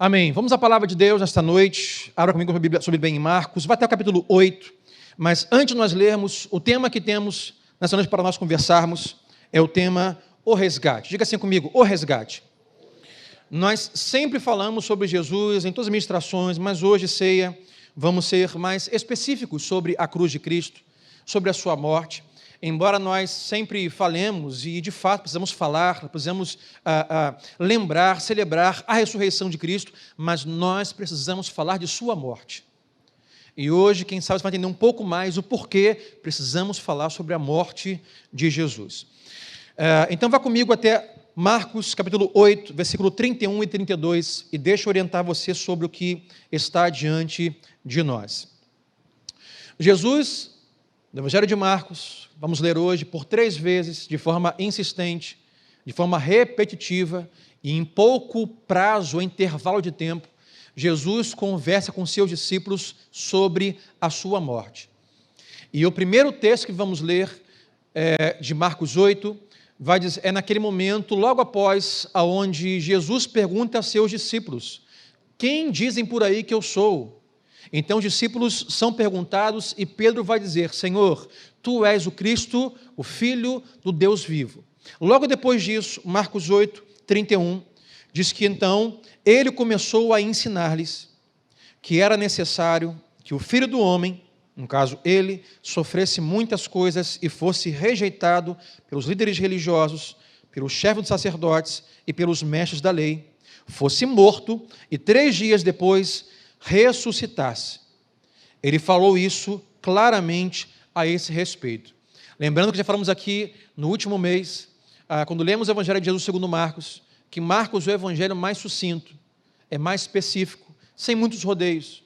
Amém. Vamos à palavra de Deus nesta noite. Abra comigo sobre bem em Marcos. Vai até o capítulo 8. Mas antes de nós lermos, o tema que temos nesta noite para nós conversarmos é o tema O Resgate. Diga assim comigo, O Resgate. Nós sempre falamos sobre Jesus em todas as ministrações, mas hoje, ceia, vamos ser mais específicos sobre a cruz de Cristo, sobre a sua morte. Embora nós sempre falemos, e de fato precisamos falar, precisamos lembrar, celebrar a ressurreição de Cristo, mas nós precisamos falar de sua morte. E hoje, quem sabe, você vai entender um pouco mais o porquê precisamos falar sobre a morte de Jesus. Então vá comigo até Marcos capítulo 8, versículo 31 e 32, e deixa eu orientar você sobre o que está diante de nós. Jesus, no Evangelho de Marcos, vamos ler hoje por 3 vezes, de forma insistente, de forma repetitiva, e em pouco prazo ou intervalo de tempo, Jesus conversa com seus discípulos sobre a sua morte. E o primeiro texto que vamos ler de Marcos 8, é naquele momento, logo após, aonde Jesus pergunta a seus discípulos: quem dizem por aí que eu sou? Então os discípulos são perguntados e Pedro vai dizer: Senhor, tu és o Cristo, o Filho do Deus vivo. Logo depois disso, Marcos 8, 31, diz que então ele começou a ensinar-lhes que era necessário que o Filho do Homem, no caso ele, sofresse muitas coisas e fosse rejeitado pelos líderes religiosos, pelos chefes dos sacerdotes e pelos mestres da lei, fosse morto e 3 dias depois ressuscitasse. Ele falou isso claramente a esse respeito. Lembrando que já falamos aqui no último mês, quando lemos o Evangelho de Jesus segundo Marcos, que Marcos é o evangelho mais sucinto, é mais específico, sem muitos rodeios.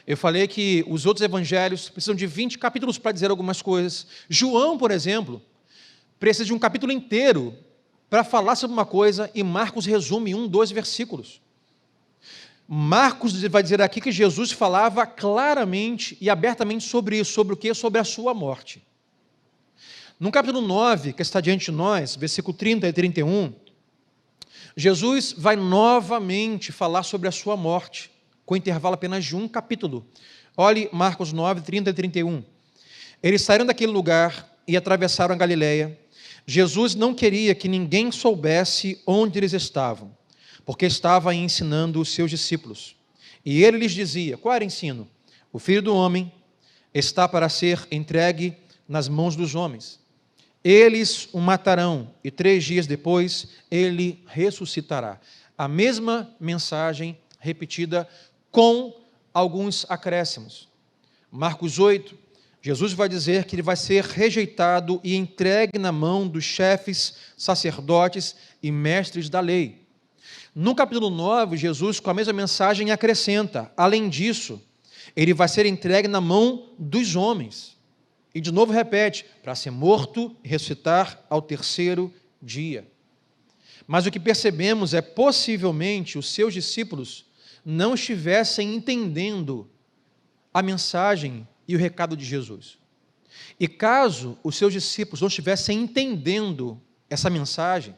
Eu falei que os outros evangelhos precisam de 20 capítulos para dizer algumas coisas. João, por exemplo, precisa de um capítulo inteiro para falar sobre uma coisa, e Marcos resume em 1, 2 versículos. Marcos vai dizer aqui que Jesus falava claramente e abertamente sobre isso. Sobre o quê? Sobre a sua morte. No capítulo 9, que está diante de nós, versículo 30 e 31, Jesus vai novamente falar sobre a sua morte, com intervalo apenas de um capítulo. Olhe Marcos 9, 30 e 31. Eles saíram daquele lugar e atravessaram a Galileia. Jesus não queria que ninguém soubesse onde eles estavam, porque estava ensinando os seus discípulos. E ele lhes dizia: qual era o ensino? O Filho do Homem está para ser entregue nas mãos dos homens. Eles o matarão e 3 dias depois ele ressuscitará. A mesma mensagem repetida com alguns acréscimos. Marcos 8, Jesus vai dizer que ele vai ser rejeitado e entregue na mão dos chefes, sacerdotes e mestres da lei. No capítulo 9, Jesus, com a mesma mensagem, acrescenta: além disso, ele vai ser entregue na mão dos homens. E de novo repete: para ser morto e ressuscitar ao 3º dia. Mas o que percebemos é, possivelmente, os seus discípulos não estivessem entendendo a mensagem e o recado de Jesus. E caso os seus discípulos não estivessem entendendo essa mensagem,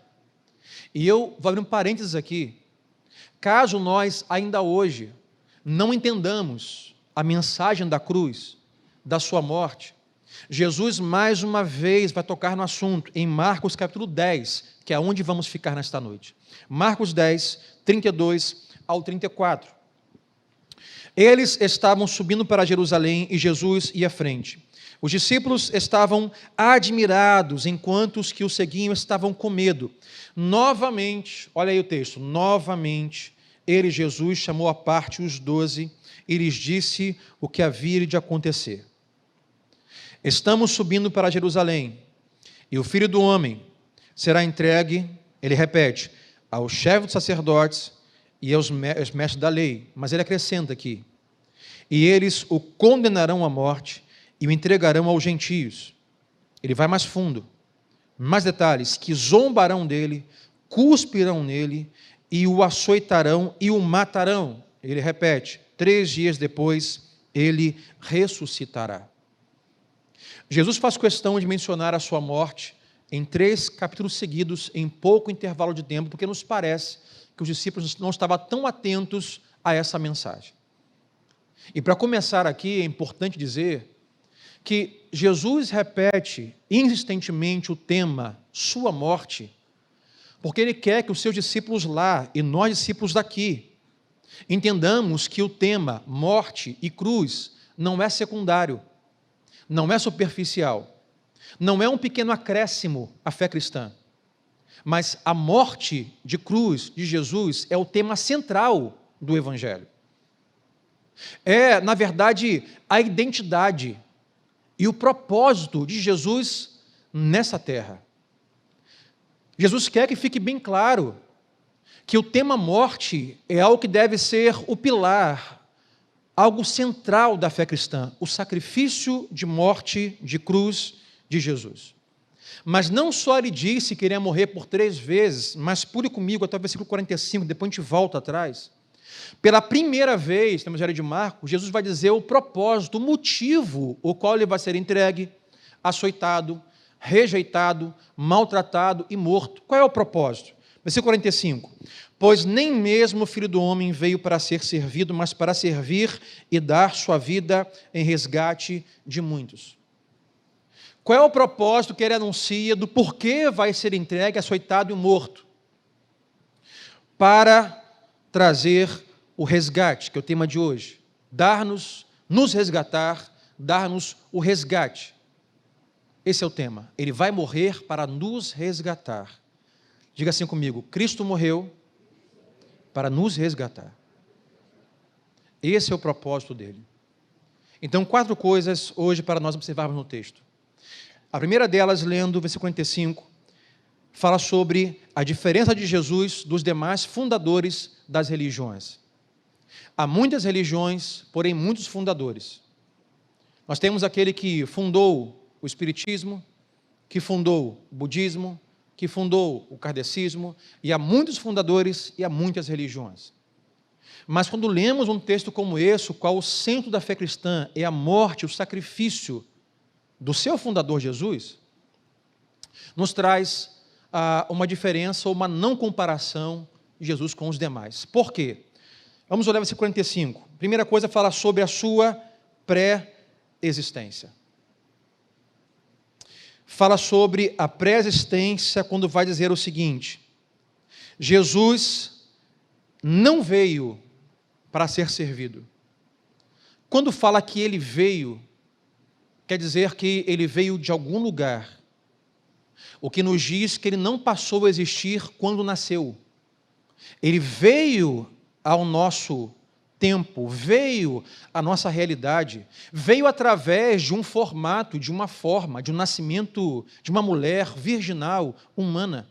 e eu vou abrir um parênteses aqui, caso nós ainda hoje não entendamos a mensagem da cruz, da sua morte, Jesus mais uma vez vai tocar no assunto em Marcos capítulo 10, que é onde vamos ficar nesta noite. Marcos 10, 32 ao 34. Eles estavam subindo para Jerusalém e Jesus ia à frente. Os discípulos estavam admirados, enquanto os que o seguiam estavam com medo. Novamente, olha aí o texto, novamente, ele, Jesus, chamou à parte os 12 e lhes disse o que havia de acontecer. Estamos subindo para Jerusalém, e o Filho do Homem será entregue, ele repete, aos chefes dos sacerdotes e aos mestres da lei. Mas ele acrescenta aqui: e eles o condenarão à morte e o entregarão aos gentios. Ele vai mais fundo, mais detalhes: que zombarão dele, cuspirão nele, e o açoitarão e o matarão. Ele repete: 3 dias depois ele ressuscitará. Jesus faz questão de mencionar a sua morte em 3 capítulos seguidos, em pouco intervalo de tempo, porque nos parece que os discípulos não estavam tão atentos a essa mensagem. E para começar aqui, é importante dizer que Jesus repete insistentemente o tema sua morte, porque ele quer que os seus discípulos lá e nós discípulos daqui entendamos que o tema morte e cruz não é secundário, não é superficial, não é um pequeno acréscimo à fé cristã, mas a morte de cruz de Jesus é o tema central do Evangelho. É, na verdade, a identidade e o propósito de Jesus nessa terra. Jesus quer que fique bem claro que o tema morte é algo que deve ser o pilar, algo central da fé cristã, o sacrifício de morte, de cruz de Jesus. Mas não só ele disse que iria morrer por 3 vezes, mas pule comigo até o versículo 45, depois a gente volta atrás. Pela primeira vez, na Evangelho de Marcos, Jesus vai dizer o propósito, o motivo, o qual ele vai ser entregue, açoitado, rejeitado, maltratado e morto. Qual é o propósito? Versículo 45. Pois nem mesmo o Filho do Homem veio para ser servido, mas para servir e dar sua vida em resgate de muitos. Qual é o propósito que ele anuncia do porquê vai ser entregue, açoitado e morto? Para trazer o resgate, que é o tema de hoje. Nos resgatar, dar-nos o resgate. Esse é o tema. Ele vai morrer para nos resgatar. Diga assim comigo: Cristo morreu para nos resgatar. Esse é o propósito dele. Então, 4 coisas hoje para nós observarmos no texto. A primeira delas, lendo o versículo 45, fala sobre a diferença de Jesus dos demais fundadores das religiões. Há muitas religiões, porém muitos fundadores. Nós temos aquele que fundou o Espiritismo, que fundou o Budismo, que fundou o Kardecismo, e há muitos fundadores e há muitas religiões. Mas quando lemos um texto como esse, o qual o centro da fé cristã é a morte, o sacrifício do seu fundador Jesus, nos traz uma diferença ou uma não comparação de Jesus com os demais. Por quê? Vamos olhar o versículo 45. Primeira coisa, fala sobre a sua pré-existência. Fala sobre a pré-existência quando vai dizer o seguinte: Jesus não veio para ser servido. Quando fala que ele veio, quer dizer que ele veio de algum lugar, o que nos diz que ele não passou a existir quando nasceu. Ele veio ao nosso tempo, veio à nossa realidade, veio através de um formato, de uma forma, de um nascimento de uma mulher virginal, humana.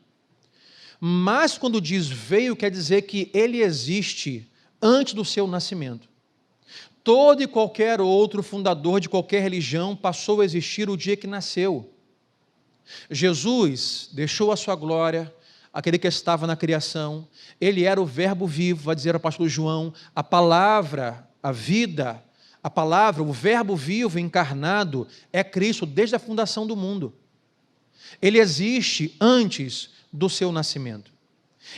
Mas quando diz veio, quer dizer que ele existe antes do seu nascimento. Todo e qualquer outro fundador de qualquer religião passou a existir o dia que nasceu. Jesus deixou a sua glória, aquele que estava na criação, ele era o verbo vivo, vai dizer o apóstolo João, a palavra, a vida, a palavra, o verbo vivo encarnado é Cristo desde a fundação do mundo. Ele existe antes do seu nascimento.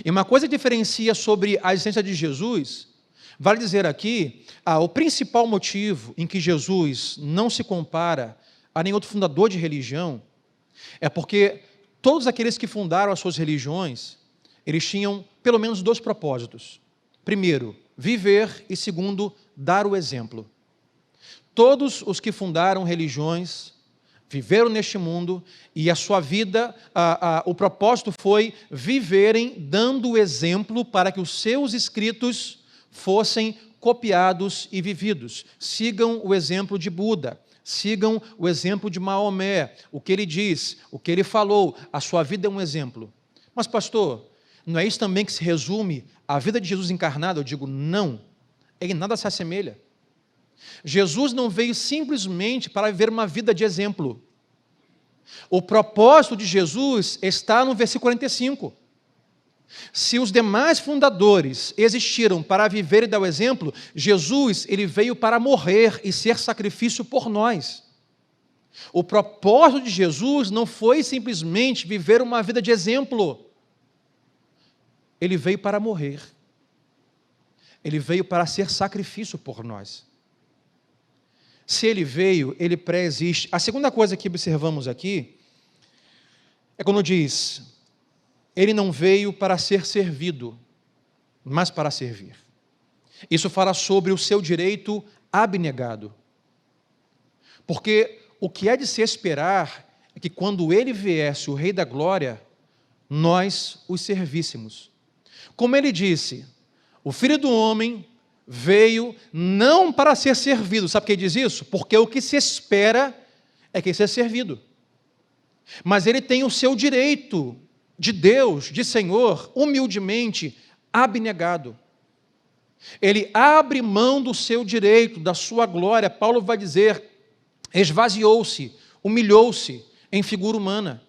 E uma coisa que diferencia sobre a existência de Jesus, vale dizer aqui, o principal motivo em que Jesus não se compara a nenhum outro fundador de religião, é porque todos aqueles que fundaram as suas religiões, eles tinham pelo menos 2 propósitos. Primeiro, viver, e segundo, dar o exemplo. Todos os que fundaram religiões viveram neste mundo e a sua vida, o propósito foi viverem dando o exemplo para que os seus escritos fossem copiados e vividos. Sigam o exemplo de Buda, sigam o exemplo de Maomé, o que ele diz, o que ele falou, a sua vida é um exemplo. Mas pastor, não é isso também que se resume a vida de Jesus encarnado? Eu digo, não, em nada se assemelha. Jesus não veio simplesmente para viver uma vida de exemplo. O propósito de Jesus está no versículo 45. Se os demais fundadores existiram para viver e dar o exemplo, Jesus, ele veio para morrer e ser sacrifício por nós. O propósito de Jesus não foi simplesmente viver uma vida de exemplo. ele veio para morrer. Ele veio para ser sacrifício por nós. Se ele veio, ele pré-existe. A segunda coisa que observamos aqui é quando diz, ele não veio para ser servido, mas para servir. Isso fala sobre o seu direito abnegado. Porque o que é de se esperar é que quando ele viesse, o Rei da Glória, nós os servíssemos. Como ele disse, o Filho do Homem veio não para ser servido. Sabe por que diz isso? Porque o que se espera é que seja servido. Mas ele tem o seu direito de Deus, de Senhor, humildemente abnegado. Ele abre mão do seu direito, da sua glória. Paulo vai dizer, esvaziou-se, humilhou-se em figura humana.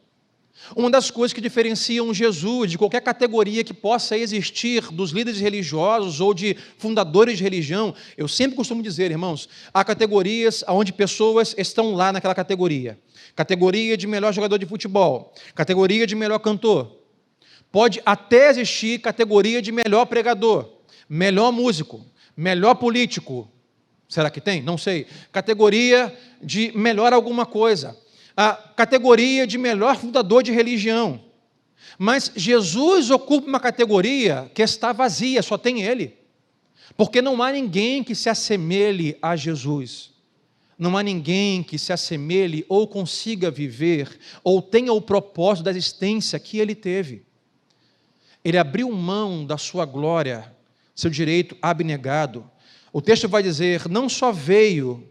Uma das coisas que diferenciam Jesus de qualquer categoria que possa existir dos líderes religiosos ou de fundadores de religião, eu sempre costumo dizer, irmãos, há categorias onde pessoas estão lá naquela categoria. Categoria de melhor jogador de futebol, categoria de melhor cantor. Pode até existir categoria de melhor pregador, melhor músico, melhor político. Será que tem? Não sei. Categoria de melhor alguma coisa. A categoria de melhor fundador de religião. Mas Jesus ocupa uma categoria que está vazia, só tem Ele. Porque não há ninguém que se assemelhe a Jesus. Não há ninguém que se assemelhe ou consiga viver, ou tenha o propósito da existência que Ele teve. Ele abriu mão da sua glória, seu direito abnegado. O texto vai dizer, não só veio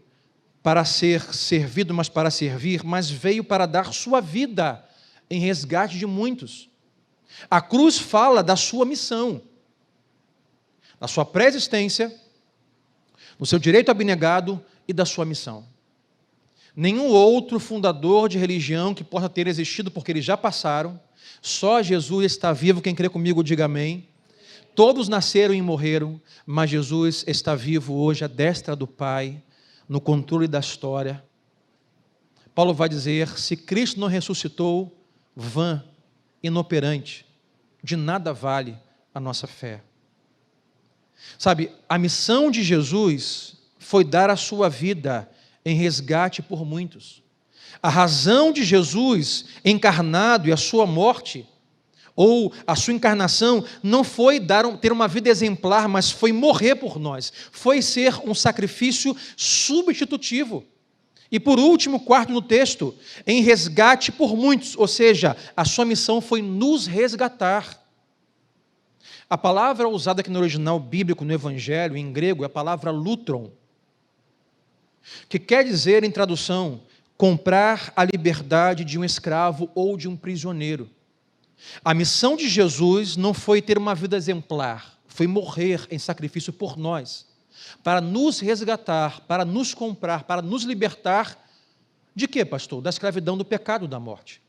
para ser servido, mas para servir, mas veio para dar sua vida em resgate de muitos. A cruz fala da sua missão, da sua pré-existência, do seu direito abnegado e da sua missão. Nenhum outro fundador de religião que possa ter existido, porque eles já passaram, só Jesus está vivo, quem crê comigo diga amém. Todos nasceram e morreram, mas Jesus está vivo hoje à destra do Pai, no controle da história. Paulo vai dizer, se Cristo não ressuscitou, vã, inoperante, de nada vale a nossa fé. Sabe, a missão de Jesus foi dar a sua vida em resgate por muitos. A razão de Jesus encarnado e a sua morte, ou a sua encarnação, não foi ter uma vida exemplar, mas foi morrer por nós. Foi ser um sacrifício substitutivo. E por último, quarto no texto, em resgate por muitos, ou seja, a sua missão foi nos resgatar. A palavra usada aqui no original bíblico, no Evangelho, em grego, é a palavra lutron, que quer dizer, em tradução, comprar a liberdade de um escravo ou de um prisioneiro. A missão de Jesus não foi ter uma vida exemplar, foi morrer em sacrifício por nós, para nos resgatar, para nos comprar, para nos libertar de quê, pastor? Da escravidão do pecado, da morte.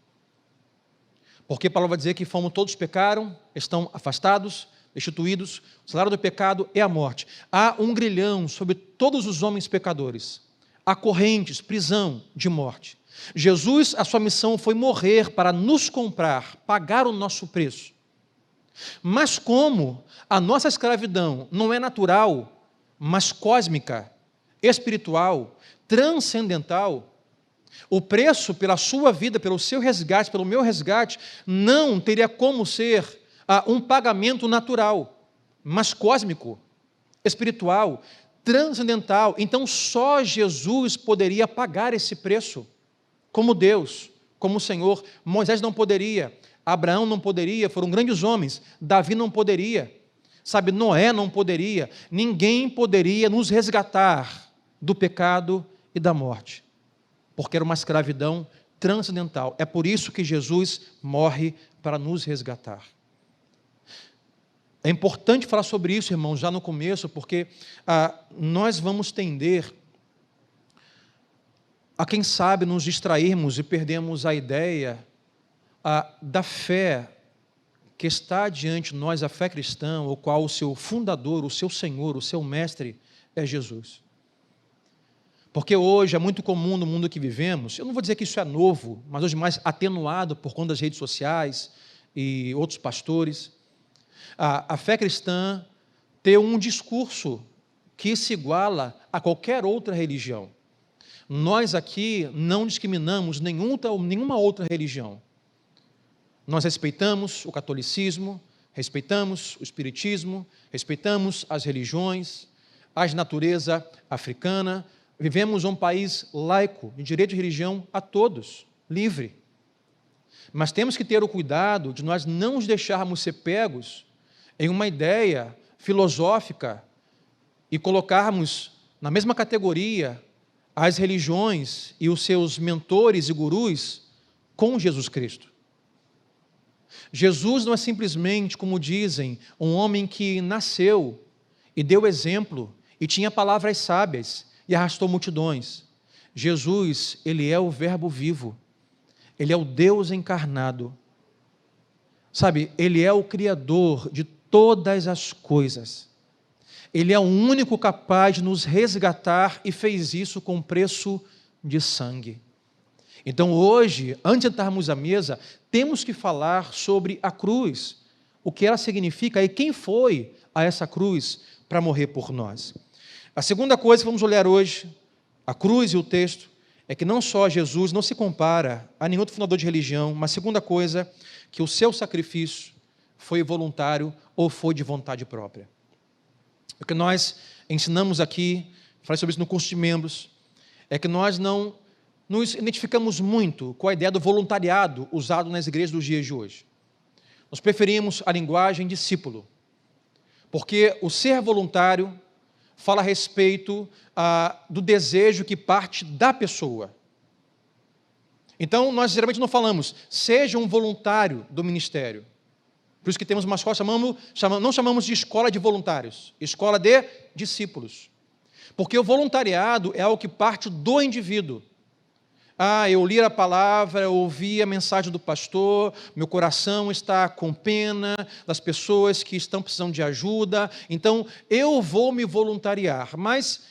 Porque Paulo vai dizer que fomos todos pecaram, estão afastados, destituídos, o salário do pecado é a morte. Há um grilhão sobre todos os homens pecadores, há correntes, prisão de morte. Jesus, a sua missão foi morrer para nos comprar, pagar o nosso preço. Mas como a nossa escravidão não é natural, mas cósmica, espiritual, transcendental, o preço pela sua vida, pelo seu resgate, pelo meu resgate, não teria como ser um pagamento natural, mas cósmico, espiritual, transcendental. Então só Jesus poderia pagar esse preço. Como Deus, como Senhor. Moisés não poderia, Abraão não poderia, foram grandes homens, Davi não poderia, sabe, Noé não poderia, ninguém poderia nos resgatar do pecado e da morte, porque era uma escravidão transcendental. É por isso que Jesus morre para nos resgatar. É importante falar sobre isso, irmãos, já no começo, porque nós vamos tender a, quem sabe, nos distrairmos e perdemos a ideia da fé que está diante de nós, a fé cristã, o qual o seu fundador, o seu Senhor, o seu mestre é Jesus. Porque hoje é muito comum no mundo que vivemos, eu não vou dizer que isso é novo, mas hoje mais atenuado por conta das redes sociais e outros pastores, A fé cristã tem um discurso que se iguala a qualquer outra religião. Nós aqui não discriminamos nenhuma outra religião. Nós respeitamos o catolicismo, respeitamos o espiritismo, respeitamos as religiões, a natureza africana. Vivemos um país laico, de direito de religião a todos, livre. Mas temos que ter o cuidado de nós não nos deixarmos ser pegos em uma ideia filosófica e colocarmos na mesma categoria as religiões e os seus mentores e gurus com Jesus Cristo. Jesus não é simplesmente, como dizem, um homem que nasceu e deu exemplo e tinha palavras sábias e arrastou multidões. Jesus, ele é o Verbo vivo, ele é o Deus encarnado. Sabe, ele é o Criador de todas as coisas. Ele é o único capaz de nos resgatar e fez isso com preço de sangue. Então hoje, antes de entrarmos à mesa, temos que falar sobre a cruz, o que ela significa e quem foi a essa cruz para morrer por nós. A segunda coisa que vamos olhar hoje, a cruz e o texto, é que não só Jesus não se compara a nenhum outro fundador de religião, mas a segunda coisa, que o seu sacrifício foi voluntário ou foi de vontade própria. O que nós ensinamos aqui, falei sobre isso no curso de membros, é que nós não nos identificamos muito com a ideia do voluntariado usado nas igrejas dos dias de hoje. Nós preferimos a linguagem discípulo, porque o ser voluntário fala a respeito do desejo que parte da pessoa. Então, nós geralmente não falamos, seja um voluntário do ministério. Por isso que temos uma escola, não chamamos de escola de voluntários, escola de discípulos. Porque o voluntariado é algo que parte do indivíduo. Eu li a palavra, eu ouvi a mensagem do pastor, meu coração está com pena das pessoas que estão precisando de ajuda, então eu vou me voluntariar. Mas,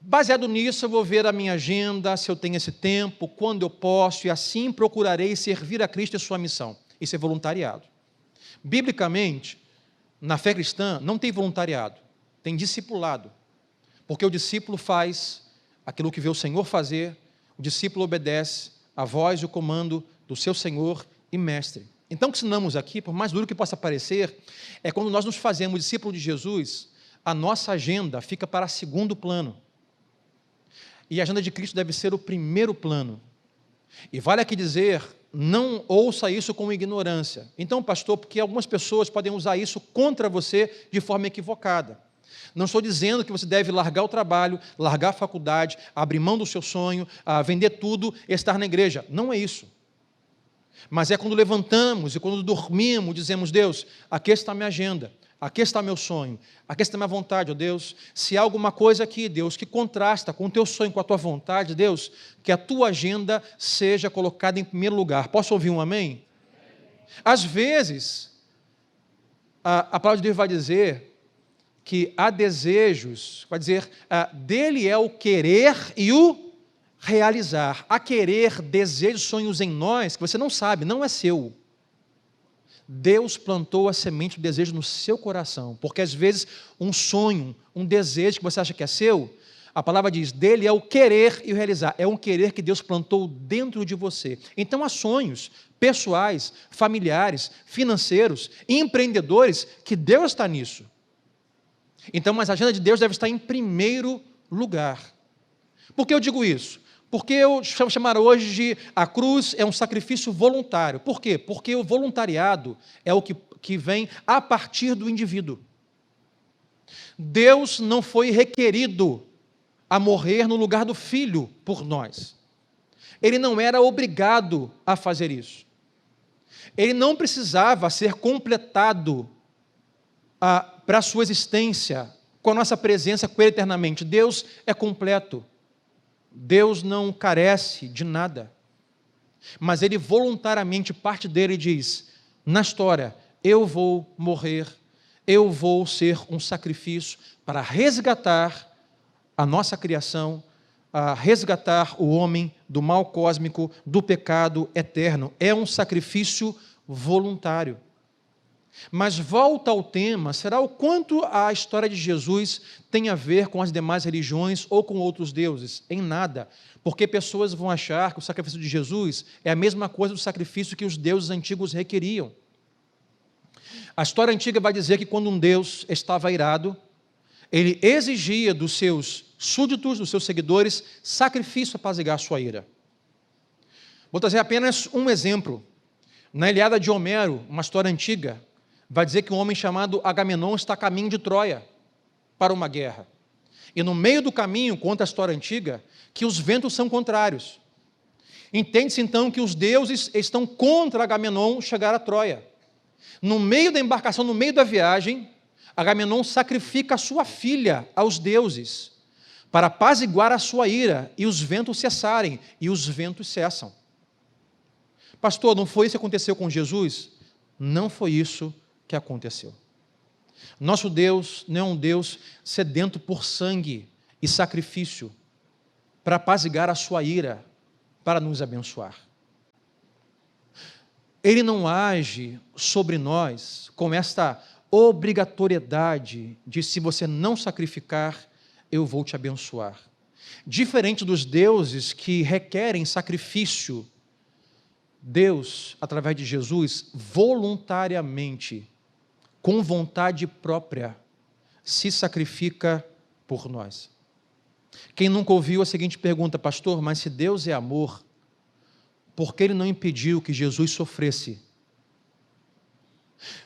baseado nisso, eu vou ver a minha agenda, se eu tenho esse tempo, quando eu posso, e assim procurarei servir a Cristo e sua missão. Isso é voluntariado. Biblicamente, na fé cristã, não tem voluntariado, tem discipulado. Porque o discípulo faz aquilo que vê o Senhor fazer, o discípulo obedece a voz e o comando do seu Senhor e Mestre. Então, o que ensinamos aqui, por mais duro que possa parecer, é quando nós nos fazemos discípulo de Jesus, a nossa agenda fica para segundo plano. E a agenda de Cristo deve ser o primeiro plano. E vale aqui dizer, não ouça isso com ignorância. Então, pastor, porque algumas pessoas podem usar isso contra você de forma equivocada. Não estou dizendo que você deve largar o trabalho, largar a faculdade, abrir mão do seu sonho, vender tudo e estar na igreja. Não é isso. Mas é quando levantamos e quando dormimos, dizemos, Deus, aqui está a minha agenda, aqui está meu sonho, aqui está a minha vontade, ó Deus. Se há alguma coisa aqui, Deus, que contrasta com o teu sonho, com a tua vontade, Deus, que a tua agenda seja colocada em primeiro lugar. Posso ouvir um amém? Às vezes, a palavra de Deus vai dizer que há desejos, vai dizer, dele é o querer e o realizar. Há querer, desejos, sonhos em nós, que você não sabe, não é seu. Deus plantou a semente do desejo no seu coração, porque às vezes um sonho, um desejo que você acha que é seu, a palavra diz, dele é o querer e o realizar, é um querer que Deus plantou dentro de você. Então há sonhos pessoais, familiares, financeiros, empreendedores, que Deus está nisso. Então, mas a agenda de Deus deve estar em primeiro lugar. Por que eu digo isso? Porque eu chamar hoje de a cruz é um sacrifício voluntário. Por quê? Porque o voluntariado é o que vem a partir do indivíduo. Deus não foi requerido a morrer no lugar do Filho por nós. Ele não era obrigado a fazer isso. Ele não precisava ser completado para a sua existência, com a nossa presença com Ele eternamente. Deus é completo. Deus não carece de nada. Mas Ele voluntariamente, parte dele, diz, na história, eu vou morrer, eu vou ser um sacrifício para resgatar a nossa criação, a resgatar o homem do mal cósmico, do pecado eterno. É um sacrifício voluntário. Mas volta ao tema, será o quanto a história de Jesus tem a ver com as demais religiões ou com outros deuses? Em nada, porque pessoas vão achar que o sacrifício de Jesus é a mesma coisa do sacrifício que os deuses antigos requeriam. A história antiga vai dizer que quando um Deus estava irado, ele exigia dos seus súditos, dos seus seguidores, sacrifício para apaziguar a sua ira. Vou trazer apenas um exemplo. Na Ilíada de Homero, uma história antiga, vai dizer que um homem chamado Agamenon está a caminho de Troia para uma guerra. E no meio do caminho, conta a história antiga, que os ventos são contrários. Entende-se então que os deuses estão contra Agamenon chegar a Troia. No meio da embarcação, no meio da viagem, Agamenon sacrifica a sua filha aos deuses para apaziguar a sua ira e os ventos cessarem, e os ventos cessam. Pastor, não foi isso que aconteceu com Jesus? Não foi isso que aconteceu. Nosso Deus não é um Deus sedento por sangue e sacrifício para apaziguar a sua ira, para nos abençoar. Ele não age sobre nós com esta obrigatoriedade de se você não sacrificar, eu vou te abençoar. Diferente dos deuses que requerem sacrifício, Deus, através de Jesus, voluntariamente, com vontade própria, se sacrifica por nós. Quem nunca ouviu a seguinte pergunta, pastor, mas se Deus é amor, por que Ele não impediu que Jesus sofresse?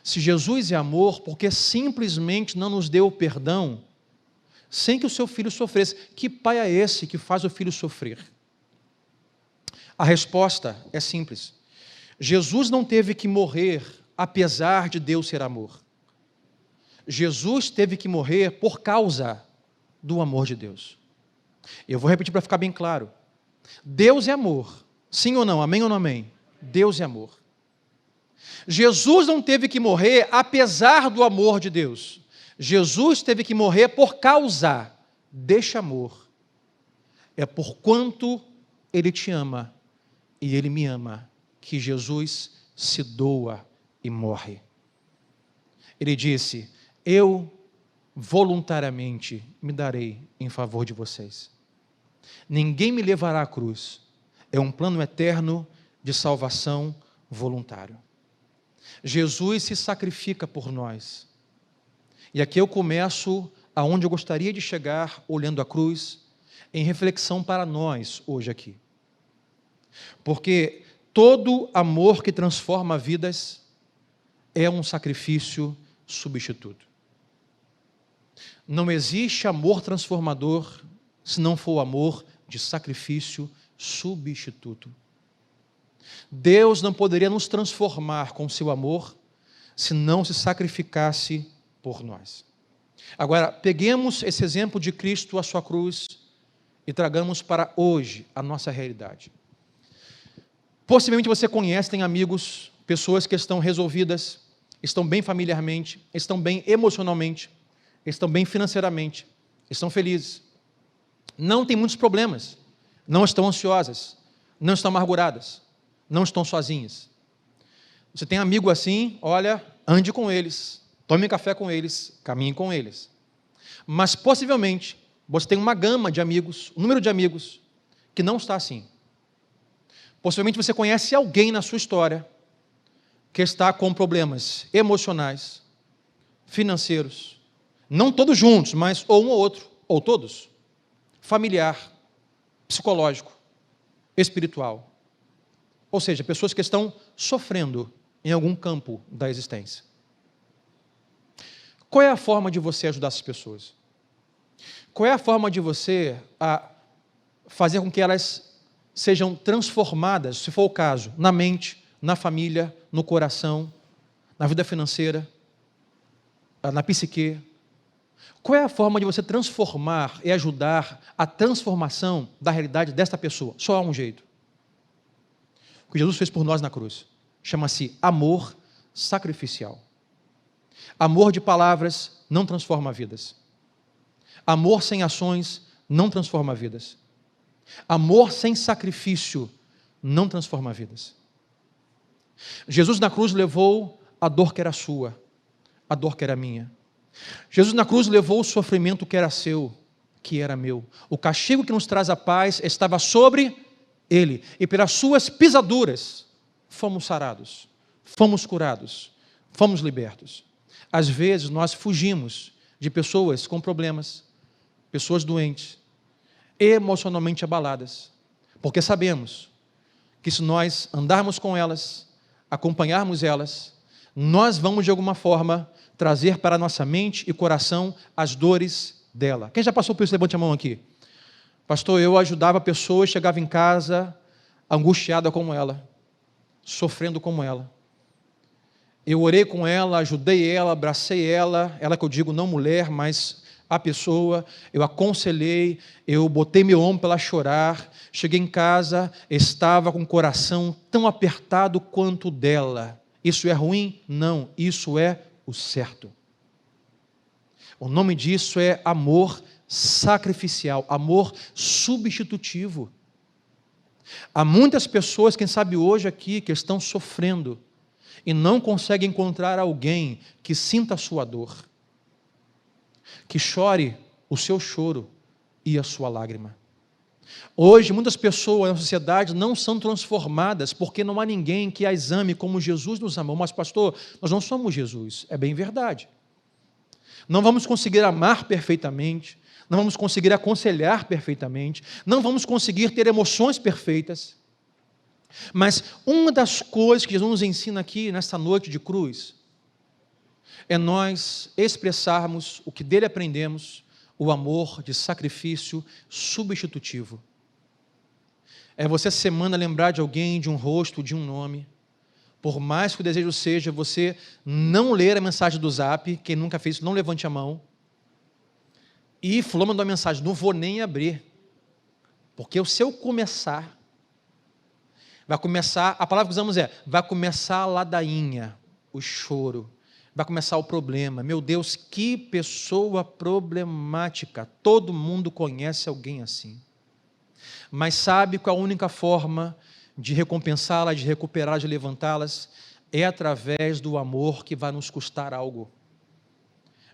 Se Jesus é amor, por que simplesmente não nos deu o perdão, sem que o seu filho sofresse? Que pai é esse que faz o filho sofrer? A resposta é simples. Jesus não teve que morrer apesar de Deus ser amor. Jesus teve que morrer por causa do amor de Deus. Eu vou repetir para ficar bem claro. Deus é amor. Sim ou não? Amém ou não amém? Deus é amor. Jesus não teve que morrer apesar do amor de Deus. Jesus teve que morrer por causa deste amor. É por quanto Ele te ama e Ele me ama que Jesus se doa e morre. Ele disse, eu voluntariamente me darei em favor de vocês. Ninguém me levará à cruz. É um plano eterno de salvação voluntário. Jesus se sacrifica por nós. E aqui eu começo aonde eu gostaria de chegar, olhando a cruz, em reflexão para nós hoje aqui. Porque todo amor que transforma vidas é um sacrifício substituto. Não existe amor transformador se não for o amor de sacrifício substituto. Deus não poderia nos transformar com seu amor se não se sacrificasse por nós. Agora, peguemos esse exemplo de Cristo, a sua cruz, e tragamos para hoje a nossa realidade. Possivelmente você conhece, tem amigos, pessoas que estão resolvidas, estão bem familiarmente, estão bem emocionalmente, estão bem financeiramente, estão felizes, não têm muitos problemas, não estão ansiosas, não estão amarguradas, não estão sozinhas. Você tem amigo assim, olha, ande com eles, tome café com eles, caminhe com eles. Mas possivelmente você tem uma gama de amigos, um número de amigos que não está assim. Possivelmente você conhece alguém na sua história que está com problemas emocionais, financeiros, não todos juntos, mas ou um ou outro, ou todos, familiar, psicológico, espiritual. Ou seja, pessoas que estão sofrendo em algum campo da existência. Qual é a forma de você ajudar essas pessoas? Qual é a forma de você fazer com que elas sejam transformadas, se for o caso, na mente, na família, no coração, na vida financeira, na psique? Qual é a forma de você transformar e ajudar a transformação da realidade desta pessoa? Só há um jeito. O que Jesus fez por nós na cruz chama-se amor sacrificial. Amor de palavras não transforma vidas. Amor sem ações não transforma vidas. Amor sem sacrifício não transforma vidas. Jesus na cruz levou a dor que era sua, a dor que era minha. Jesus na cruz levou o sofrimento que era seu, que era meu. O castigo que nos traz a paz estava sobre ele, e pelas suas pisaduras fomos sarados, fomos curados, fomos libertos. Às vezes nós fugimos de pessoas com problemas, pessoas doentes, emocionalmente abaladas, porque sabemos que se nós andarmos com elas, acompanharmos elas, nós vamos de alguma forma trazer para a nossa mente e coração as dores dela. Quem já passou por isso, levante a mão aqui. Pastor, eu ajudava pessoas, chegava em casa angustiada como ela, sofrendo como ela. Eu orei com ela, ajudei ela, abracei ela que eu digo não mulher, mas a pessoa, eu aconselhei, eu botei meu ombro para ela chorar, cheguei em casa, estava com o coração tão apertado quanto o dela. Isso é ruim? Não, isso é o certo. O nome disso é amor sacrificial, amor substitutivo. Há muitas pessoas, quem sabe hoje aqui, que estão sofrendo e não conseguem encontrar alguém que sinta a sua dor, que chore o seu choro e a sua lágrima. Hoje, muitas pessoas na sociedade não são transformadas porque não há ninguém que as ame como Jesus nos amou. Mas, pastor, nós não somos Jesus. É bem verdade. Não vamos conseguir amar perfeitamente, não vamos conseguir aconselhar perfeitamente, não vamos conseguir ter emoções perfeitas. Mas uma das coisas que Jesus nos ensina aqui, nesta noite de cruz, é nós expressarmos o que dele aprendemos, o amor de sacrifício substitutivo. É você essa semana lembrar de alguém, de um rosto, de um nome. Por mais que o desejo seja você não ler a mensagem do Zap, quem nunca fez isso, não levante a mão. E fulano mandou uma mensagem, não vou nem abrir. Porque se eu começar, vai começar, a palavra que usamos é, vai começar a ladainha, o choro. Vai começar o problema. Meu Deus, que pessoa problemática. Todo mundo conhece alguém assim. Mas sabe qual a única forma de recompensá-las, de recuperá-las, de levantá-las? É através do amor que vai nos custar algo.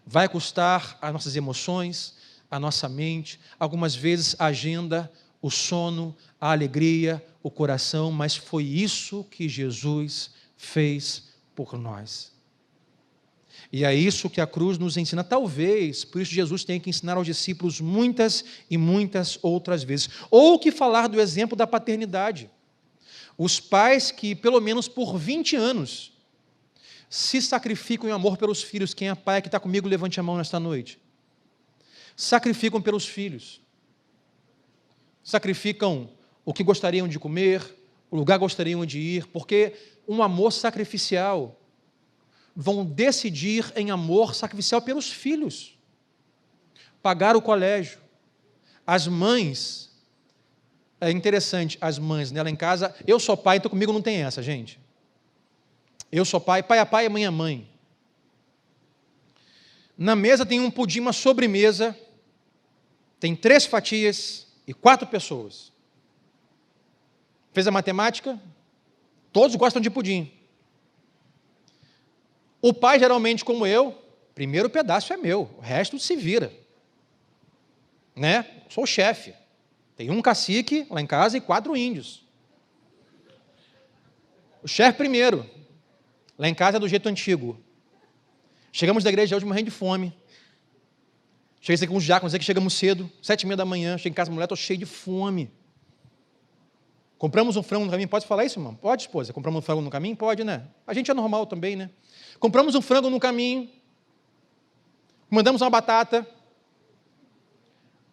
Vai custar as nossas emoções, a nossa mente, algumas vezes a agenda, o sono, a alegria, o coração, mas foi isso que Jesus fez por nós. E é isso que a cruz nos ensina. Talvez, por isso Jesus tem que ensinar aos discípulos muitas e muitas outras vezes. Ou que falar do exemplo da paternidade. Os pais que, pelo menos por 20 anos, se sacrificam em amor pelos filhos. Quem é pai que está comigo, levante a mão nesta noite. Sacrificam pelos filhos. Sacrificam o que gostariam de comer, o lugar que gostariam de ir, porque um amor sacrificial vão decidir em amor sacrificial pelos filhos. Pagar o colégio. As mães, é interessante, as mães, né, lá em casa, eu sou pai, então comigo não tem essa, gente. Eu sou pai, pai é pai, mãe é mãe. Na mesa tem um pudim, uma sobremesa, tem 3 fatias e 4 pessoas. Fez a matemática? Todos gostam de pudim. O pai, geralmente, como eu, primeiro pedaço é meu, o resto se vira. Né? Sou o chefe. Tem um cacique lá em casa e 4 índios. O chefe primeiro. Lá em casa é do jeito antigo. Chegamos da igreja hoje morrendo de fome. Cheguei com os diáconos, que chegamos cedo, 7h30 da manhã, cheguei em casa, mulher, estou cheio de fome. Compramos um frango no caminho, pode falar isso, irmão? Pode, esposa? Compramos um frango no caminho? Pode, né? A gente é normal também, né? Compramos um frango no caminho, mandamos uma batata,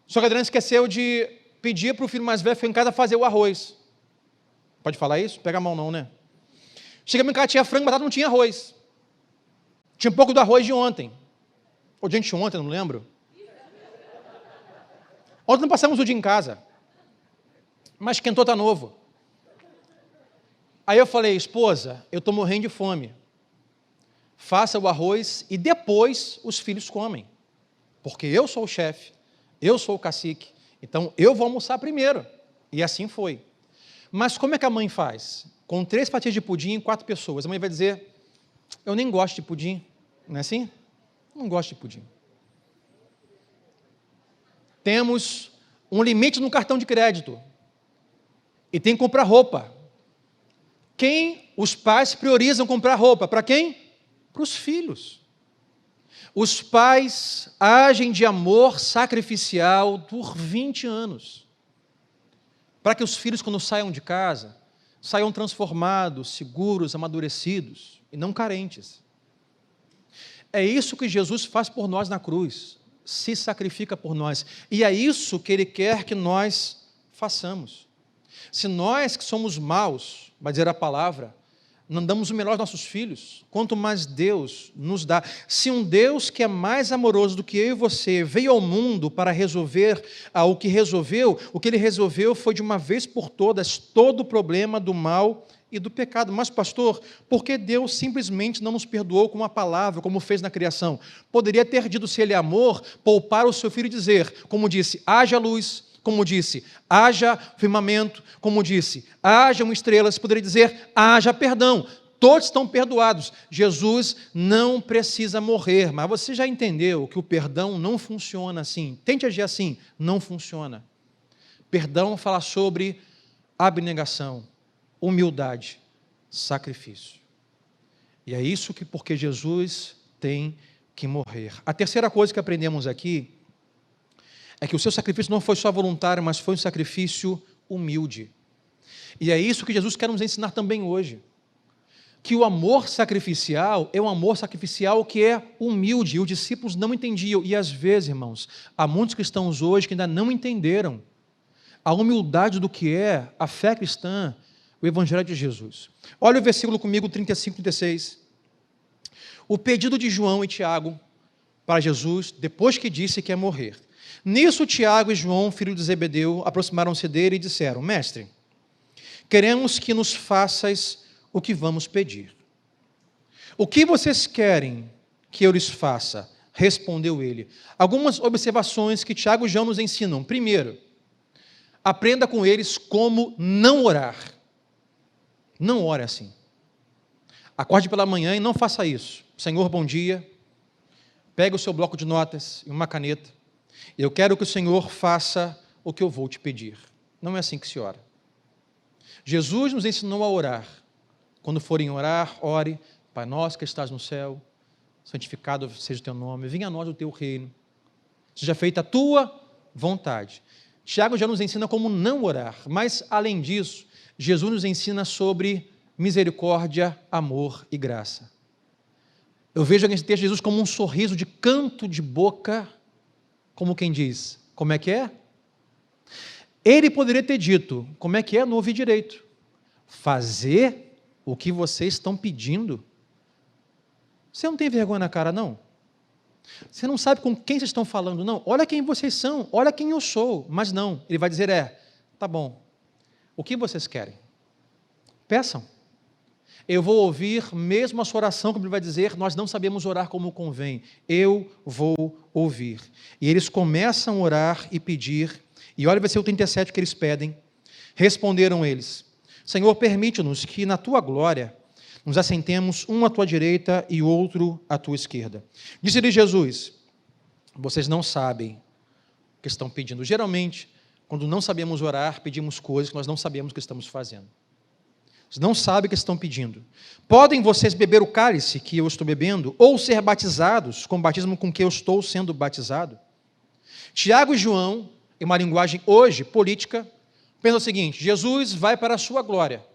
só que a Adriana esqueceu de pedir para o filho mais velho ficar em casa fazer o arroz. Pode falar isso? Pega a mão não, né? Chegamos em casa, tinha frango, batata, não tinha arroz. Tinha um pouco do arroz de ontem. Ou de anteontem, não lembro. Ontem não passamos o dia em casa. Mas esquentou, está novo. Aí eu falei, esposa, eu estou morrendo de fome. Faça o arroz e depois os filhos comem. Porque eu sou o chefe, eu sou o cacique, então eu vou almoçar primeiro. E assim foi. Mas como é que a mãe faz? Com 3 fatias de pudim e 4 pessoas. A mãe vai dizer, eu nem gosto de pudim. Não é assim? Não gosto de pudim. Temos um limite no cartão de crédito. E tem que comprar roupa. Os pais priorizam comprar roupa? Para quem? Para os filhos. Os pais agem de amor sacrificial por 20 anos. Para que os filhos, quando saiam de casa, saiam transformados, seguros, amadurecidos e não carentes. É isso que Jesus faz por nós na cruz. Se sacrifica por nós. E é isso que Ele quer que nós façamos. Se nós que somos maus, vai dizer a palavra, não damos o melhor aos nossos filhos, quanto mais Deus nos dá. Se um Deus que é mais amoroso do que eu e você veio ao mundo para resolver o que Ele resolveu foi de uma vez por todas todo o problema do mal e do pecado. Mas, pastor, por que Deus simplesmente não nos perdoou com uma palavra, como fez na criação? Poderia ter dito, se Ele é amor, poupar o seu filho e dizer, como disse, haja luz, como disse, haja firmamento, como disse, hajam estrelas, poderia dizer, haja perdão. Todos estão perdoados. Jesus não precisa morrer, mas você já entendeu que o perdão não funciona assim. Tente agir assim, não funciona. Perdão fala sobre abnegação, humildade, sacrifício. E é isso porque Jesus tem que morrer. A terceira coisa que aprendemos aqui é que o seu sacrifício não foi só voluntário, mas foi um sacrifício humilde. E é isso que Jesus quer nos ensinar também hoje. Que o amor sacrificial é um amor sacrificial que é humilde, e os discípulos não entendiam. E às vezes, irmãos, há muitos cristãos hoje que ainda não entenderam a humildade do que é a fé cristã, o Evangelho de Jesus. Olha o versículo comigo, 35, 36. O pedido de João e Tiago para Jesus, depois que disse que ia morrer. Nisso, Tiago e João, filho de Zebedeu, aproximaram-se dele e disseram, mestre, queremos que nos faças o que vamos pedir. O que vocês querem que eu lhes faça? Respondeu ele. Algumas observações que Tiago e João nos ensinam. Primeiro, aprenda com eles como não orar. Não ore assim. Acorde pela manhã e não faça isso. Senhor, bom dia. Pega o seu bloco de notas e uma caneta. Eu quero que o Senhor faça o que eu vou te pedir. Não é assim que se ora. Jesus nos ensinou a orar. Quando forem orar, ore, Pai nosso que estás no céu, santificado seja o teu nome, venha a nós o teu reino, seja feita a tua vontade. Tiago já nos ensina como não orar, mas além disso, Jesus nos ensina sobre misericórdia, amor e graça. Eu vejo nesse texto Jesus como um sorriso de canto de boca, como quem diz, como é que é? Ele poderia ter dito, como é que é? Não ouvi direito. Fazer o que vocês estão pedindo? Você não tem vergonha na cara, não? Você não sabe com quem vocês estão falando, não? Olha quem vocês são, olha quem eu sou. Mas não, ele vai dizer, tá bom. O que vocês querem? Peçam. Eu vou ouvir mesmo a sua oração, como ele vai dizer, nós não sabemos orar como convém. Eu vou ouvir. E eles começam a orar e pedir, e olha o versículo 37 que eles pedem. Responderam eles, Senhor, permite-nos que na tua glória nos assentemos um à tua direita e outro à tua esquerda. Disse-lhe Jesus, vocês não sabem o que estão pedindo. Geralmente, quando não sabemos orar, pedimos coisas que nós não sabemos o que estamos fazendo. Vocês não sabem o que estão pedindo. Podem vocês beber o cálice que eu estou bebendo, ou ser batizados com o batismo com que eu estou sendo batizado? Tiago e João, em uma linguagem hoje, política, pensam o seguinte, Jesus vai para a sua glória.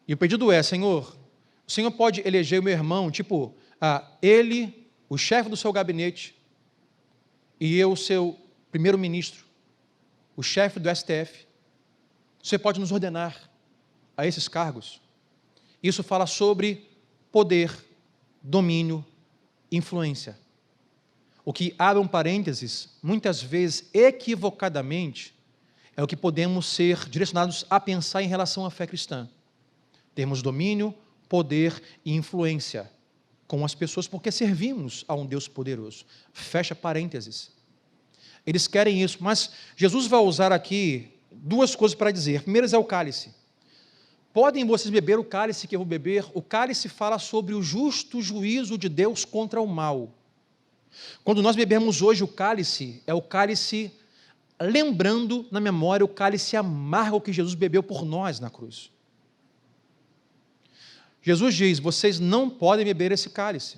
E o pedido é, Senhor, o Senhor pode eleger o meu irmão, tipo, ele, o chefe do seu gabinete, e eu, o seu primeiro-ministro, o chefe do STF. Você pode nos ordenar a esses cargos. Isso fala sobre poder, domínio, influência. O que, abre um parênteses, muitas vezes, equivocadamente, é o que podemos ser direcionados a pensar em relação à fé cristã. Temos domínio, poder e influência com as pessoas, porque servimos a um Deus poderoso. Fecha parênteses. Eles querem isso, mas Jesus vai usar aqui duas coisas para dizer. Primeiro é o cálice. podem vocês beber o cálice que eu vou beber? O cálice fala sobre o justo juízo de Deus contra o mal. Quando nós bebemos hoje o cálice, é o cálice lembrando na memória o cálice amargo que Jesus bebeu por nós na cruz. Jesus diz, vocês não podem beber esse cálice.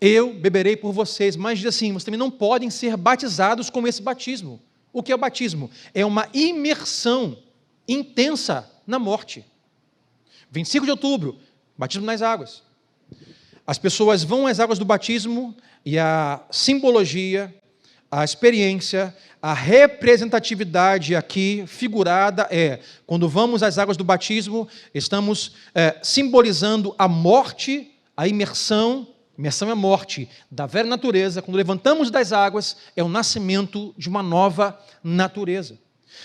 Eu beberei por vocês, mas diz assim, vocês também não podem ser batizados com esse batismo. O que é o batismo? É uma imersão intensa na morte. 25 de outubro, batismo nas águas. As pessoas vão às águas do batismo e a simbologia, a experiência, a representatividade aqui figurada é, quando vamos às águas do batismo, estamos simbolizando a morte, a imersão é a morte da velha natureza. Quando levantamos das águas, é o nascimento de uma nova natureza.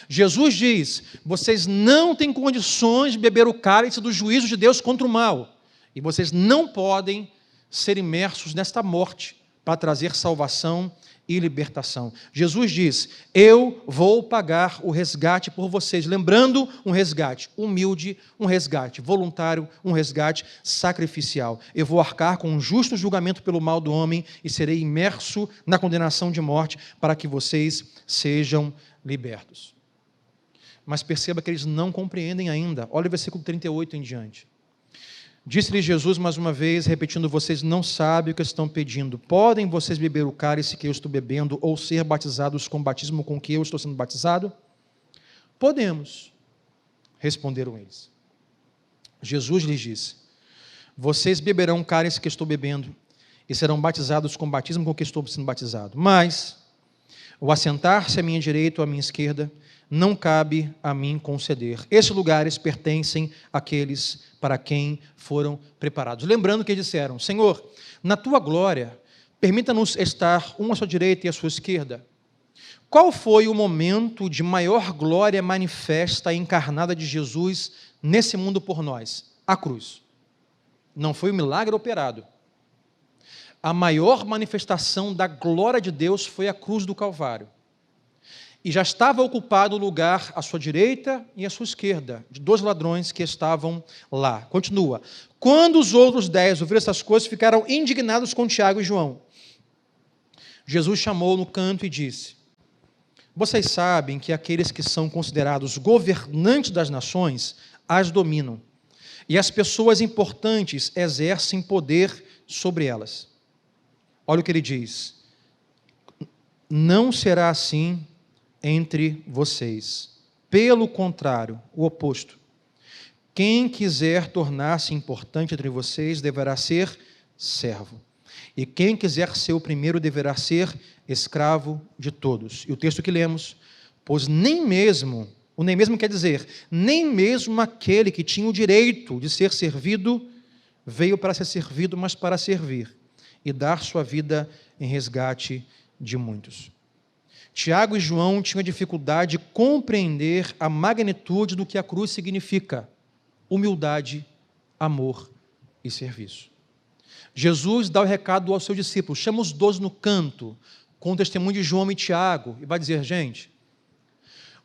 Jesus diz, vocês não têm condições de beber o cálice do juízo de Deus contra o mal, e vocês não podem ser imersos nesta morte para trazer salvação e libertação. Jesus diz, eu vou pagar o resgate por vocês, lembrando um resgate humilde, um resgate voluntário, um resgate sacrificial. Eu vou arcar com um justo julgamento pelo mal do homem e serei imerso na condenação de morte para que vocês sejam libertos. Mas perceba que eles não compreendem ainda. Olha o versículo 38 em diante. Disse-lhe Jesus mais uma vez, repetindo, vocês não sabem o que estão pedindo. Podem vocês beber o cálice que eu estou bebendo ou ser batizados com o batismo com que eu estou sendo batizado? Podemos, responderam eles. Jesus lhes disse, vocês beberão o cálice que estou bebendo e serão batizados com o batismo com que estou sendo batizado. Mas o assentar-se à minha direita ou à minha esquerda não cabe a mim conceder. Esses lugares pertencem àqueles para quem foram preparados. Lembrando que eles disseram, Senhor, na tua glória, permita-nos estar um à sua direita e à sua esquerda. Qual foi o momento de maior glória manifesta e encarnada de Jesus nesse mundo por nós? A cruz. Não foi o milagre operado. A maior manifestação da glória de Deus foi a cruz do Calvário. E já estava ocupado o lugar à sua direita e à sua esquerda, de 2 ladrões que estavam lá. Continua. Quando os outros 10 ouviram essas coisas, ficaram indignados com Tiago e João. Jesus chamou no canto e disse, vocês sabem que aqueles que são considerados governantes das nações, as dominam. E as pessoas importantes exercem poder sobre elas. Olha o que ele diz. Não será assim entre vocês. Pelo contrário, o oposto. Quem quiser tornar-se importante entre vocês deverá ser servo. E quem quiser ser o primeiro deverá ser escravo de todos. E o texto que lemos, pois nem mesmo quer dizer, nem mesmo aquele que tinha o direito de ser servido, veio para ser servido, mas para servir e dar sua vida em resgate de muitos. Tiago e João tinham dificuldade de compreender a magnitude do que a cruz significa: humildade, amor e serviço. Jesus dá o recado aos seus discípulos, chama os 12 no canto, com o testemunho de João e Tiago, e vai dizer, gente,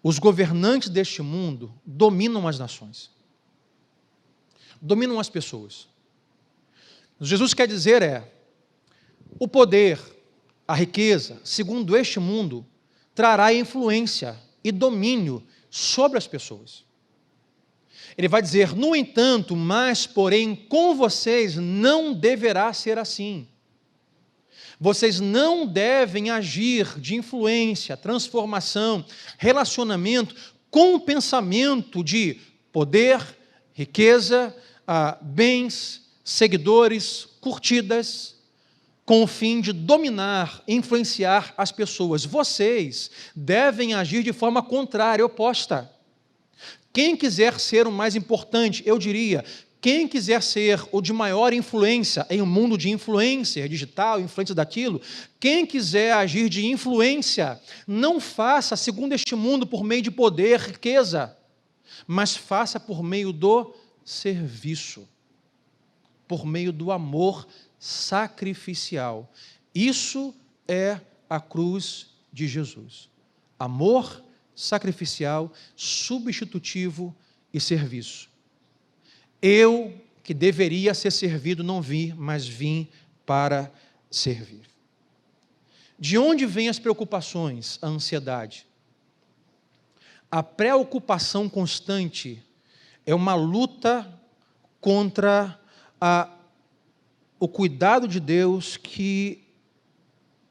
os governantes deste mundo dominam as nações, dominam as pessoas. O que Jesus quer dizer o poder, a riqueza, segundo este mundo, trará influência e domínio sobre as pessoas. Ele vai dizer, no entanto, mas, porém, com vocês não deverá ser assim. Vocês não devem agir de influência, transformação, relacionamento com o pensamento de poder, riqueza, bens, seguidores, curtidas, com o fim de dominar, influenciar as pessoas. Vocês devem agir de forma contrária, oposta. Quem quiser ser o mais importante, eu diria, quem quiser ser o de maior influência em um mundo de influência digital, influência daquilo, quem quiser agir de influência, não faça segundo este mundo por meio de poder, riqueza, mas faça por meio do serviço, por meio do amor sacrificial. Isso é a cruz de Jesus. Amor sacrificial, substitutivo e serviço. Eu, que deveria ser servido, não vim, mas vim para servir. De onde vêm as preocupações, a ansiedade? A preocupação constante é uma luta contra o cuidado de Deus, que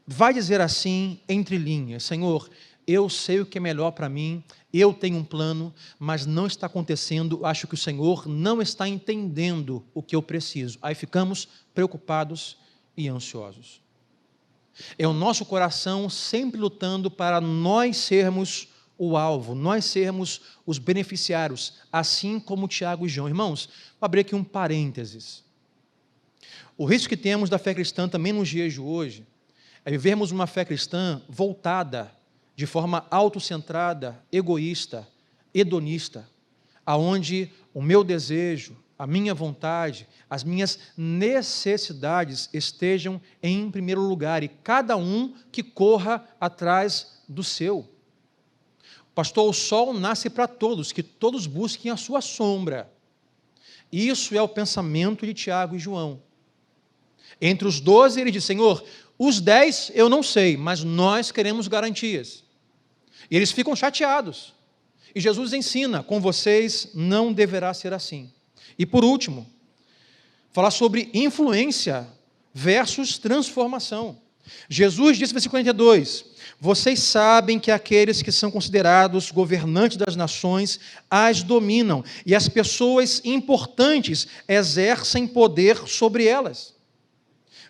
vai dizer assim, entre linhas: Senhor, eu sei o que é melhor para mim, eu tenho um plano, mas não está acontecendo, acho que o Senhor não está entendendo o que eu preciso. Aí ficamos preocupados e ansiosos. É o nosso coração sempre lutando para nós sermos o alvo, nós sermos os beneficiários, assim como Tiago e João. Irmãos, vou abrir aqui um parênteses. O risco que temos da fé cristã também nos dias de hoje é vivermos uma fé cristã voltada de forma autocentrada, egoísta, hedonista, aonde o meu desejo, a minha vontade, as minhas necessidades estejam em primeiro lugar, e cada um que corra atrás do seu. Pastor, o sol nasce para todos, que todos busquem a sua sombra. Isso é o pensamento de Tiago e João. Entre os 12, ele diz: Senhor, os 10 eu não sei, mas nós queremos garantias. E eles ficam chateados. E Jesus ensina: com vocês não deverá ser assim. E por último, falar sobre influência versus transformação. Jesus disse no versículo 42, vocês sabem que aqueles que são considerados governantes das nações as dominam, e as pessoas importantes exercem poder sobre elas.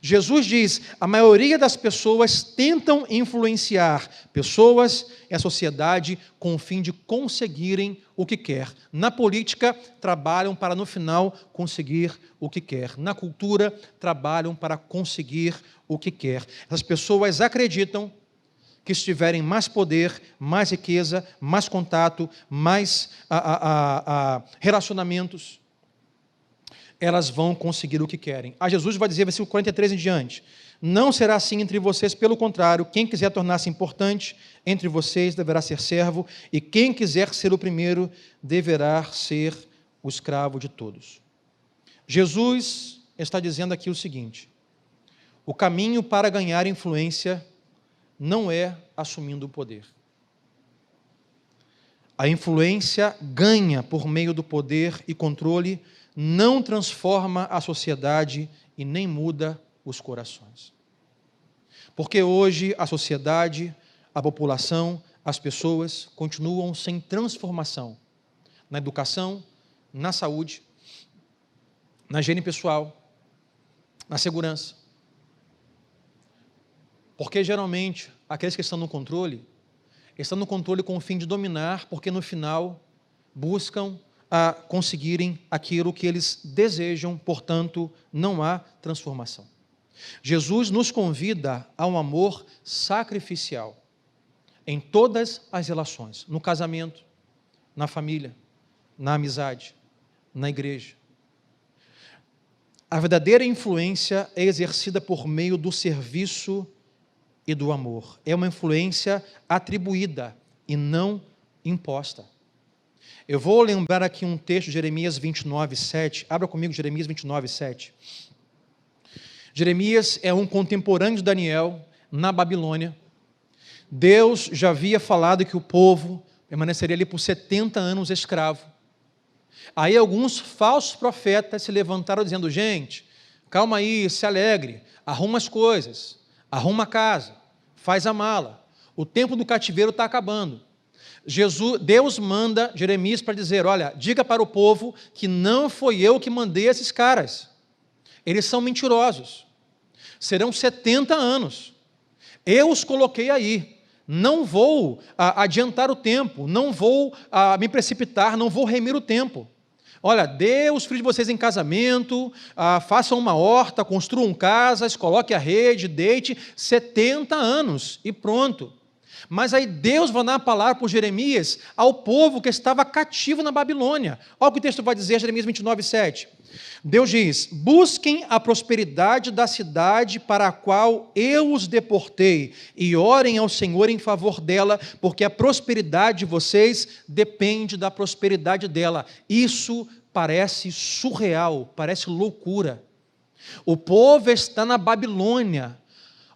Jesus diz, a maioria das pessoas tentam influenciar pessoas e a sociedade com o fim de conseguirem o que quer. Na política, trabalham para no final conseguir o que quer. Na cultura, trabalham para conseguir o que quer. As pessoas acreditam que se tiverem mais poder, mais riqueza, mais contato, mais relacionamentos, elas vão conseguir o que querem. A Jesus vai dizer, versículo 43 em diante, não será assim entre vocês, pelo contrário, quem quiser tornar-se importante entre vocês deverá ser servo, e quem quiser ser o primeiro deverá ser o escravo de todos. Jesus está dizendo aqui o seguinte, o caminho para ganhar influência não é assumindo o poder. A influência ganha por meio do poder e controle, não transforma a sociedade e nem muda os corações. Porque hoje a sociedade, a população, as pessoas continuam sem transformação na educação, na saúde, na higiene pessoal, na segurança. Porque geralmente aqueles que estão no controle com o fim de dominar, porque no final buscam a conseguirem aquilo que eles desejam, portanto, não há transformação. Jesus nos convida a um amor sacrificial em todas as relações, no casamento, na família, na amizade, na igreja. A verdadeira influência é exercida por meio do serviço e do amor. É uma influência atribuída e não imposta. Eu vou lembrar aqui um texto de Jeremias 29, 7. Abra comigo Jeremias 29, 7. Jeremias é um contemporâneo de Daniel na Babilônia. Deus já havia falado que o povo permaneceria ali por 70 anos escravo. Aí alguns falsos profetas se levantaram dizendo, gente, calma aí, se alegre, arruma as coisas, arruma a casa, faz a mala, o tempo do cativeiro está acabando. Deus manda Jeremias para dizer, olha, diga para o povo que não foi eu que mandei esses caras, eles são mentirosos, serão 70 anos, eu os coloquei aí, não vou adiantar o tempo, não vou me precipitar, não vou remir o tempo. Olha, dê os filhos de vocês em casamento, façam uma horta, construam casas, coloquem a rede, deite, 70 anos e pronto. Mas aí Deus vai dar a palavra por Jeremias ao povo que estava cativo na Babilônia. Olha o que o texto vai dizer, Jeremias 29, 7. Deus diz, busquem a prosperidade da cidade para a qual eu os deportei e orem ao Senhor em favor dela, porque a prosperidade de vocês depende da prosperidade dela. Isso parece surreal, parece loucura. O povo está na Babilônia,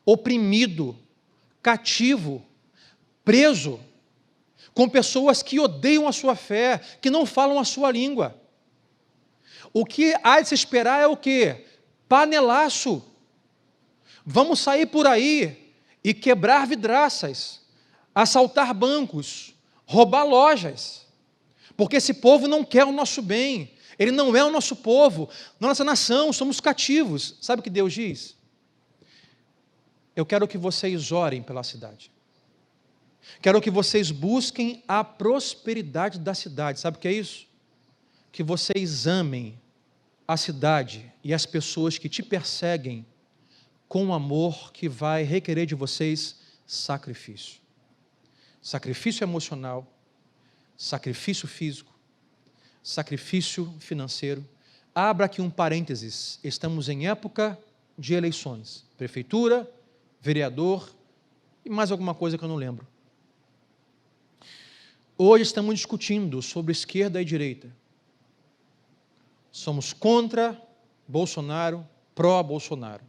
oprimido, cativo, preso, com pessoas que odeiam a sua fé, que não falam a sua língua. O que há de se esperar é o quê? Panelaço. Vamos sair por aí e quebrar vidraças, assaltar bancos, roubar lojas, porque esse povo não quer o nosso bem, ele não é o nosso povo, nossa nação, somos cativos. Sabe o que Deus diz? Eu quero que vocês orem pela cidade, quero que vocês busquem a prosperidade da cidade. Sabe o que é isso? Que vocês amem a cidade e as pessoas que te perseguem com um amor que vai requerer de vocês sacrifício. Sacrifício emocional, sacrifício físico, sacrifício financeiro. Abra aqui um parênteses, estamos em época de eleições, prefeitura, vereador e mais alguma coisa que eu não lembro. Hoje estamos discutindo sobre esquerda e direita. Somos contra Bolsonaro, pró-Bolsonaro.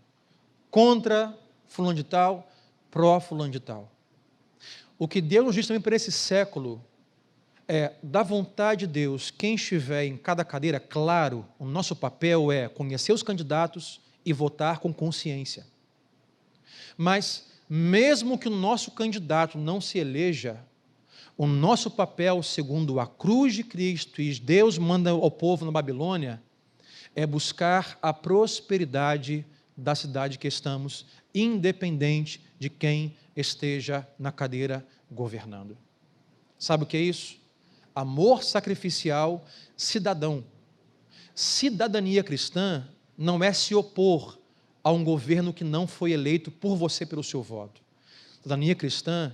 Contra fulano de tal, pró-fulano de tal. O que Deus nos diz também para esse século é, da vontade de Deus, quem estiver em cada cadeira, claro, o nosso papel é conhecer os candidatos e votar com consciência. Mas, mesmo que o nosso candidato não se eleja, o nosso papel, segundo a cruz de Cristo, e Deus manda ao povo na Babilônia, é buscar a prosperidade da cidade que estamos, independente de quem esteja na cadeira governando. Sabe o que é isso? Amor sacrificial cidadão. Cidadania cristã não é se opor a um governo que não foi eleito por você pelo seu voto. Cidadania cristã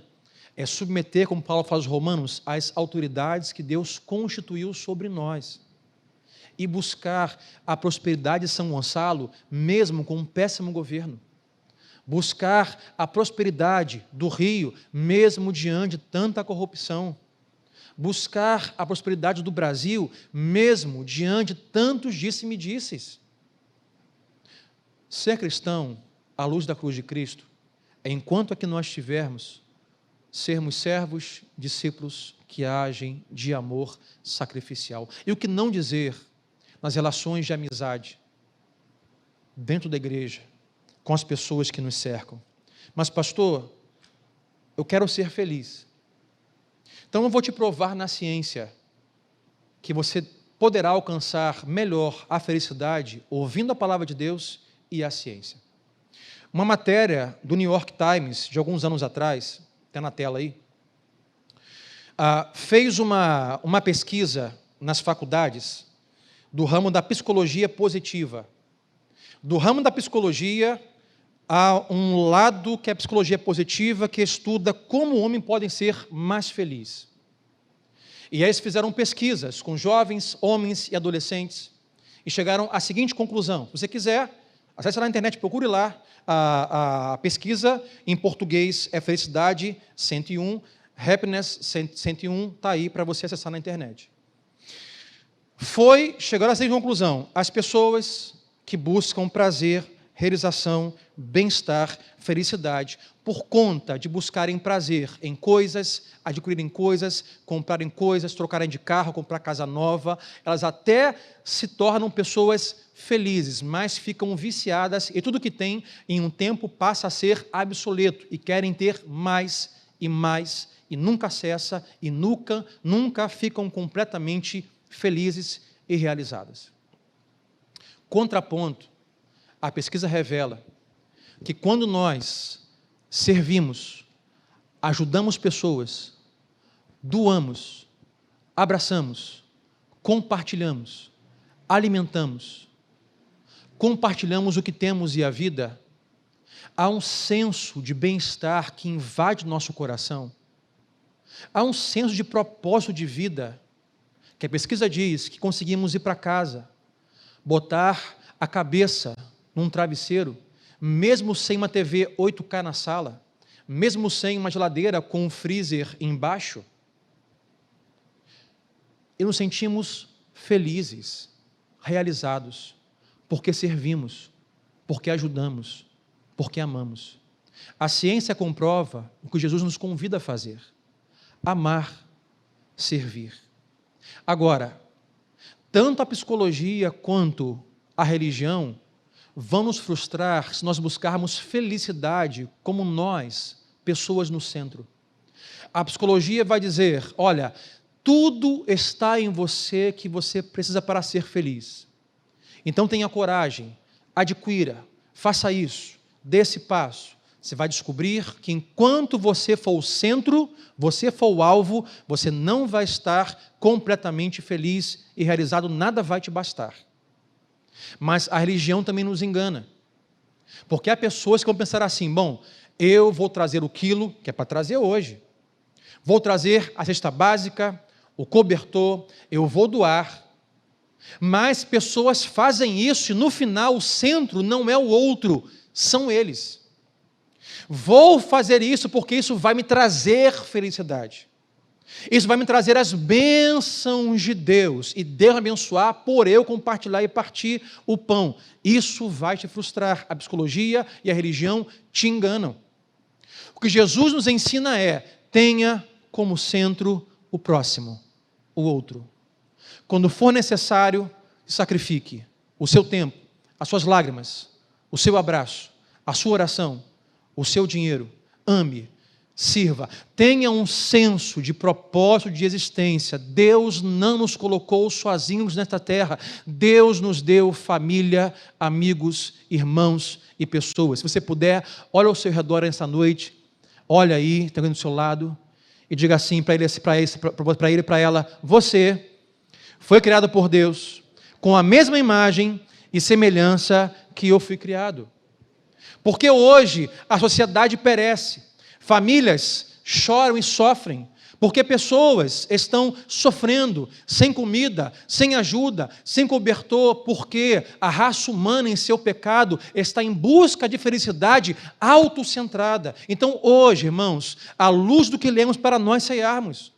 é submeter, como Paulo fala aos Romanos, as autoridades que Deus constituiu sobre nós e buscar a prosperidade de São Gonçalo, mesmo com um péssimo governo. Buscar a prosperidade do Rio, mesmo diante de tanta corrupção. Buscar a prosperidade do Brasil, mesmo diante de tantos disse-me-disses. Ser cristão, à luz da cruz de Cristo, é, enquanto aqui nós estivermos, sermos servos, discípulos que agem de amor sacrificial. E o que não dizer nas relações de amizade, dentro da igreja, com as pessoas que nos cercam. Mas, pastor, eu quero ser feliz. Então eu vou te provar na ciência que você poderá alcançar melhor a felicidade ouvindo a palavra de Deus e a ciência. Uma matéria do New York Times, de alguns anos atrás, está na tela aí, fez uma pesquisa nas faculdades do ramo da psicologia positiva. Do ramo da psicologia, há um lado que é a psicologia positiva, que estuda como o homem pode ser mais feliz. E aí eles fizeram pesquisas com jovens, homens e adolescentes, e chegaram à seguinte conclusão. Se você quiser, acesse lá na internet, procure lá, a pesquisa em português é Felicidade 101, Happiness 101, está aí para você acessar na internet. Chegaram a essa conclusão: as pessoas que buscam prazer, realização, bem-estar, felicidade, por conta de buscarem prazer em coisas, adquirirem coisas, comprarem coisas, trocarem de carro, comprar casa nova, elas até se tornam pessoas felizes, mas ficam viciadas e tudo que tem, em um tempo, passa a ser obsoleto e querem ter mais e nunca cessa e nunca ficam completamente felizes e realizadas. Contraponto, a pesquisa revela que quando nós servimos, ajudamos pessoas, doamos, abraçamos, compartilhamos, alimentamos, compartilhamos o que temos e a vida, há um senso de bem-estar que invade nosso coração, há um senso de propósito de vida, que a pesquisa diz que conseguimos ir para casa, botar a cabeça num travesseiro, mesmo sem uma TV 8K na sala, mesmo sem uma geladeira com um freezer embaixo, e nos sentimos felizes, realizados, porque servimos, porque ajudamos, porque amamos. A ciência comprova o que Jesus nos convida a fazer: amar, servir. Agora, tanto a psicologia quanto a religião vão nos frustrar se nós buscarmos felicidade como nós, pessoas no centro. A psicologia vai dizer: olha, tudo está em você que você precisa para ser feliz. Então tenha coragem, adquira, faça isso, dê esse passo. Você vai descobrir que enquanto você for o centro, você for o alvo, você não vai estar completamente feliz e realizado, nada vai te bastar. Mas a religião também nos engana, porque há pessoas que vão pensar assim: bom, eu vou trazer o quilo que é para trazer hoje, vou trazer a cesta básica, o cobertor, eu vou doar. Mas pessoas fazem isso e no final o centro não é o outro, são eles. Vou fazer isso porque isso vai me trazer felicidade. Isso vai me trazer as bênçãos de Deus, e Deus vai abençoar por eu compartilhar e partir o pão. Isso vai te frustrar. A psicologia e a religião te enganam. O que Jesus nos ensina é: tenha como centro o próximo, o outro. Quando for necessário, sacrifique o seu tempo, as suas lágrimas, o seu abraço, a sua oração, o seu dinheiro. Ame, sirva, tenha um senso de propósito de existência. Deus não nos colocou sozinhos nesta terra. Deus nos deu família, amigos, irmãos e pessoas. Se você puder, olha ao seu redor nessa noite, olha aí, tem alguém do seu lado, e diga assim para ele e para ela: você foi criado por Deus com a mesma imagem e semelhança que eu fui criado. Porque hoje a sociedade perece, famílias choram e sofrem, porque pessoas estão sofrendo, sem comida, sem ajuda, sem cobertor, porque a raça humana em seu pecado está em busca de felicidade autocentrada. Então hoje, irmãos, à luz do que lemos para nós ceiarmos,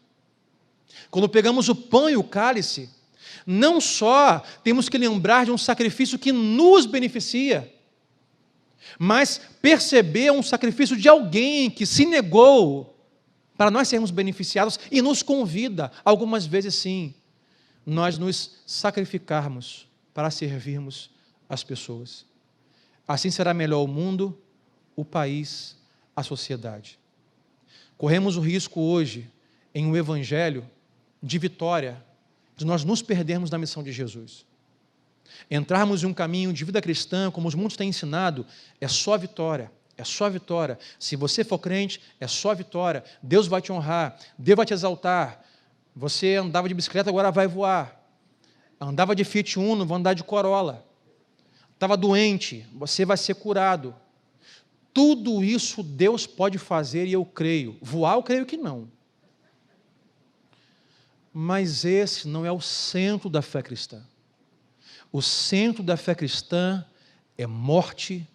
quando pegamos o pão e o cálice, não só temos que lembrar de um sacrifício que nos beneficia, mas perceber um sacrifício de alguém que se negou para nós sermos beneficiados e nos convida, algumas vezes sim, nós nos sacrificarmos para servirmos as pessoas. Assim será melhor o mundo, o país, a sociedade. Corremos o risco hoje, em um evangelho de vitória, de nós nos perdermos na missão de Jesus. Entrarmos em um caminho de vida cristã, como os muitos têm ensinado, é só vitória, é só vitória. Se você for crente, é só vitória. Deus vai te honrar, Deus vai te exaltar. Você andava de bicicleta, agora vai voar. Andava de Fiat Uno, vai andar de Corolla. Estava doente, você vai ser curado. Tudo isso Deus pode fazer e eu creio. Voar, eu creio que não. Mas esse não é o centro da fé cristã. O centro da fé cristã é morte,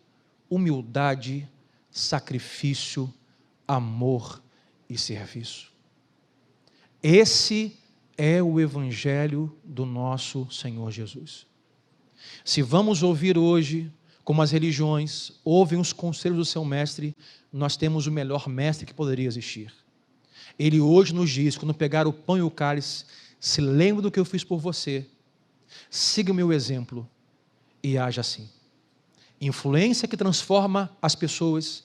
humildade, sacrifício, amor e serviço. Esse é o evangelho do nosso Senhor Jesus. Se vamos ouvir hoje, como as religiões ouvem os conselhos do seu mestre, nós temos o melhor mestre que poderia existir. Ele hoje nos diz: quando pegar o pão e o cálice, se lembre do que eu fiz por você, siga o meu exemplo e haja assim. Influência que transforma as pessoas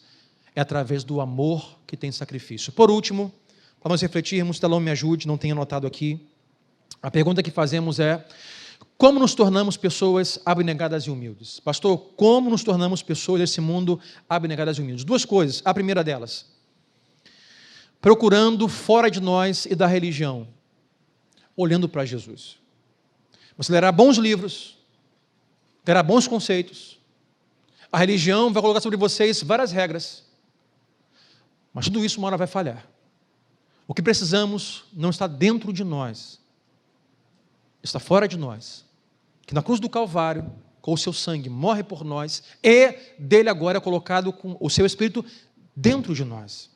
é através do amor que tem sacrifício. Por último, para nós refletirmos, Telão me ajude, não tenho anotado aqui, a pergunta que fazemos é: como nos tornamos pessoas abnegadas e humildes? Pastor, como nos tornamos pessoas desse mundo abnegadas e humildes? Duas coisas. A primeira delas: procurando fora de nós e da religião, olhando para Jesus. Você lerá bons livros, terá bons conceitos, a religião vai colocar sobre vocês várias regras, mas tudo isso uma hora vai falhar. O que precisamos não está dentro de nós, está fora de nós, que na cruz do Calvário, com o seu sangue, morre por nós, e dele agora é colocado com o seu Espírito dentro de nós.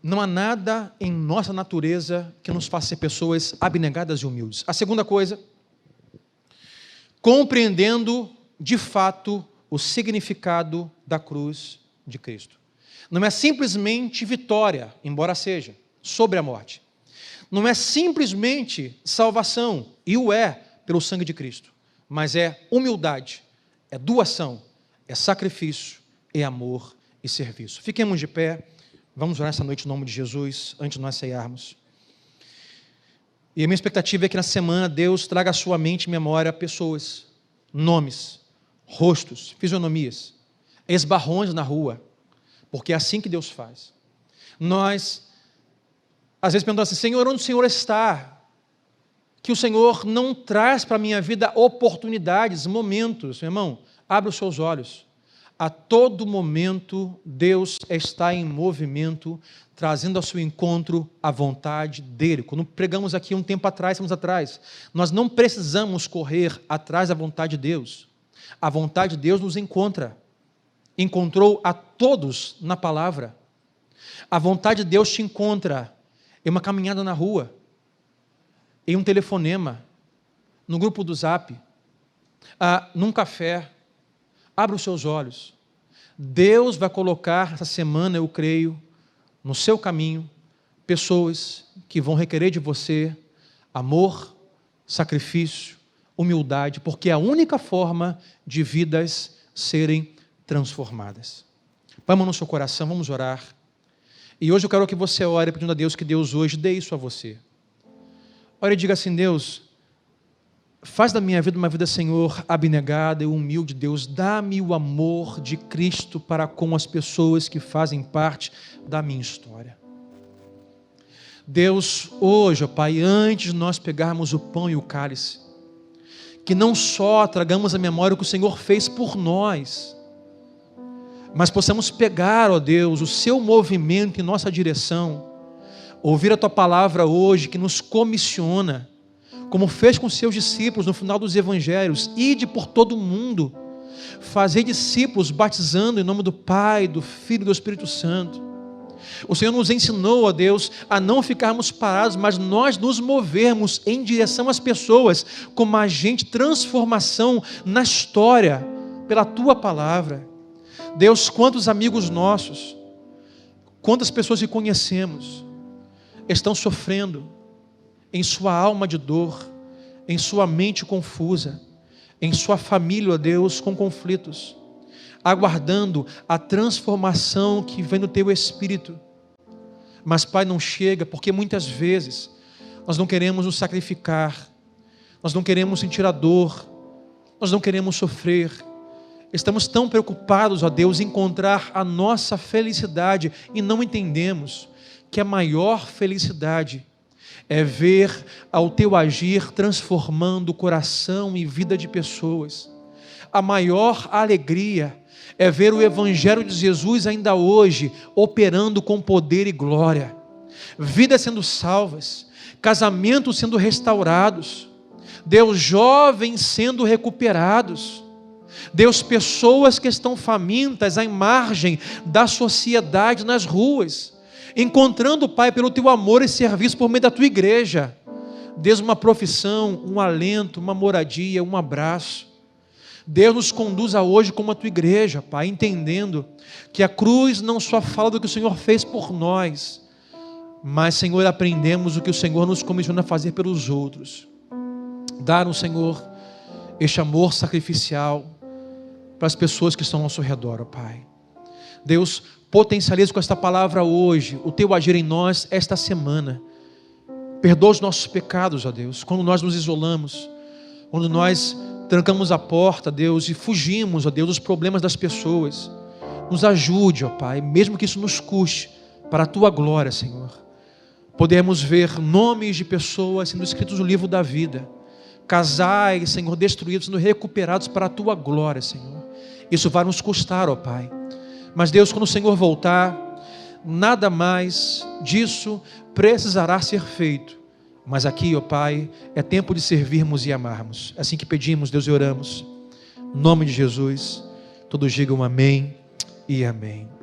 Não há nada em nossa natureza que nos faça ser pessoas abnegadas e humildes. A segunda coisa, compreendendo de fato o significado da cruz de Cristo. Não é simplesmente vitória, embora seja, sobre a morte. Não é simplesmente salvação, e o é pelo sangue de Cristo, mas é humildade, é doação, é sacrifício, é amor e serviço. Fiquemos de pé, vamos orar essa noite em nome de Jesus, antes de nós ceiarmos. E a minha expectativa é que na semana Deus traga à sua mente e memória pessoas, nomes, rostos, fisionomias, esbarrões na rua, porque é assim que Deus faz. Nós, às vezes, perguntamos assim: Senhor, onde o Senhor está? Que o Senhor não traz para a minha vida oportunidades, momentos. Meu irmão, abre os seus olhos. A todo momento, Deus está em movimento, trazendo ao seu encontro a vontade dEle. Quando pregamos aqui um tempo atrás, anos atrás, nós não precisamos correr atrás da vontade de Deus. A vontade de Deus nos encontra. Encontrou a todos na palavra. A vontade de Deus te encontra em uma caminhada na rua, em um telefonema, no grupo do Zap, num café. Abra os seus olhos. Deus vai colocar essa semana, eu creio, no seu caminho, pessoas que vão requerer de você amor, sacrifício, humildade, porque é a única forma de vidas serem transformadas. Vamos no seu coração, vamos orar. E hoje eu quero que você ore pedindo a Deus que Deus hoje dê isso a você. Ore e diga assim: Deus, faz da minha vida uma vida, Senhor, abnegada e humilde. Deus, dá-me o amor de Cristo para com as pessoas que fazem parte da minha história. Deus, hoje, ó Pai, antes de nós pegarmos o pão e o cálice, que não só tragamos à memória o que o Senhor fez por nós, mas possamos pegar, ó Deus, o seu movimento em nossa direção, ouvir a Tua palavra hoje que nos comissiona, como fez com seus discípulos no final dos evangelhos: ide por todo o mundo, fazer discípulos, batizando em nome do Pai, do Filho e do Espírito Santo. O Senhor nos ensinou, ó Deus, a não ficarmos parados, mas nós nos movermos em direção às pessoas, como agente de transformação na história, pela Tua palavra. Deus, quantos amigos nossos, quantas pessoas que conhecemos, estão sofrendo em sua alma de dor, em sua mente confusa, em sua família, ó Deus, com conflitos, aguardando a transformação que vem do Teu Espírito. Mas, Pai, não chega, porque muitas vezes nós não queremos nos sacrificar, nós não queremos sentir a dor, nós não queremos sofrer. Estamos tão preocupados, ó Deus, em encontrar a nossa felicidade e não entendemos que a maior felicidade é ver ao Teu agir transformando o coração e vida de pessoas. A maior alegria é ver o Evangelho de Jesus ainda hoje operando com poder e glória. Vidas sendo salvas, casamentos sendo restaurados, Deus, jovens sendo recuperados, Deus, pessoas que estão famintas à margem da sociedade nas ruas, encontrando, Pai, pelo Teu amor e serviço por meio da Tua igreja, Deus, uma profissão, um alento, uma moradia, um abraço. Deus, nos conduza hoje como a Tua igreja, Pai, entendendo que a cruz não só fala do que o Senhor fez por nós, mas, Senhor, aprendemos o que o Senhor nos comissiona a fazer pelos outros. Dá-nos, Senhor, este amor sacrificial para as pessoas que estão ao nosso redor, ó Pai. Deus, potencializa com esta palavra hoje o Teu agir em nós esta semana. Perdoa os nossos pecados, ó Deus, quando nós nos isolamos, quando nós trancamos a porta, Deus, e fugimos, ó Deus, dos problemas das pessoas. Nos ajude, ó Pai, mesmo que isso nos custe, para a Tua glória, Senhor. Podemos ver nomes de pessoas sendo escritos no livro da vida, casais, Senhor, destruídos, sendo recuperados para a Tua glória, Senhor. Isso vai nos custar, ó Pai. Mas, Deus, quando o Senhor voltar, nada mais disso precisará ser feito. Mas aqui, ó Pai, é tempo de servirmos e amarmos. É assim que pedimos, Deus, e oramos. Em nome de Jesus, todos digam amém e amém.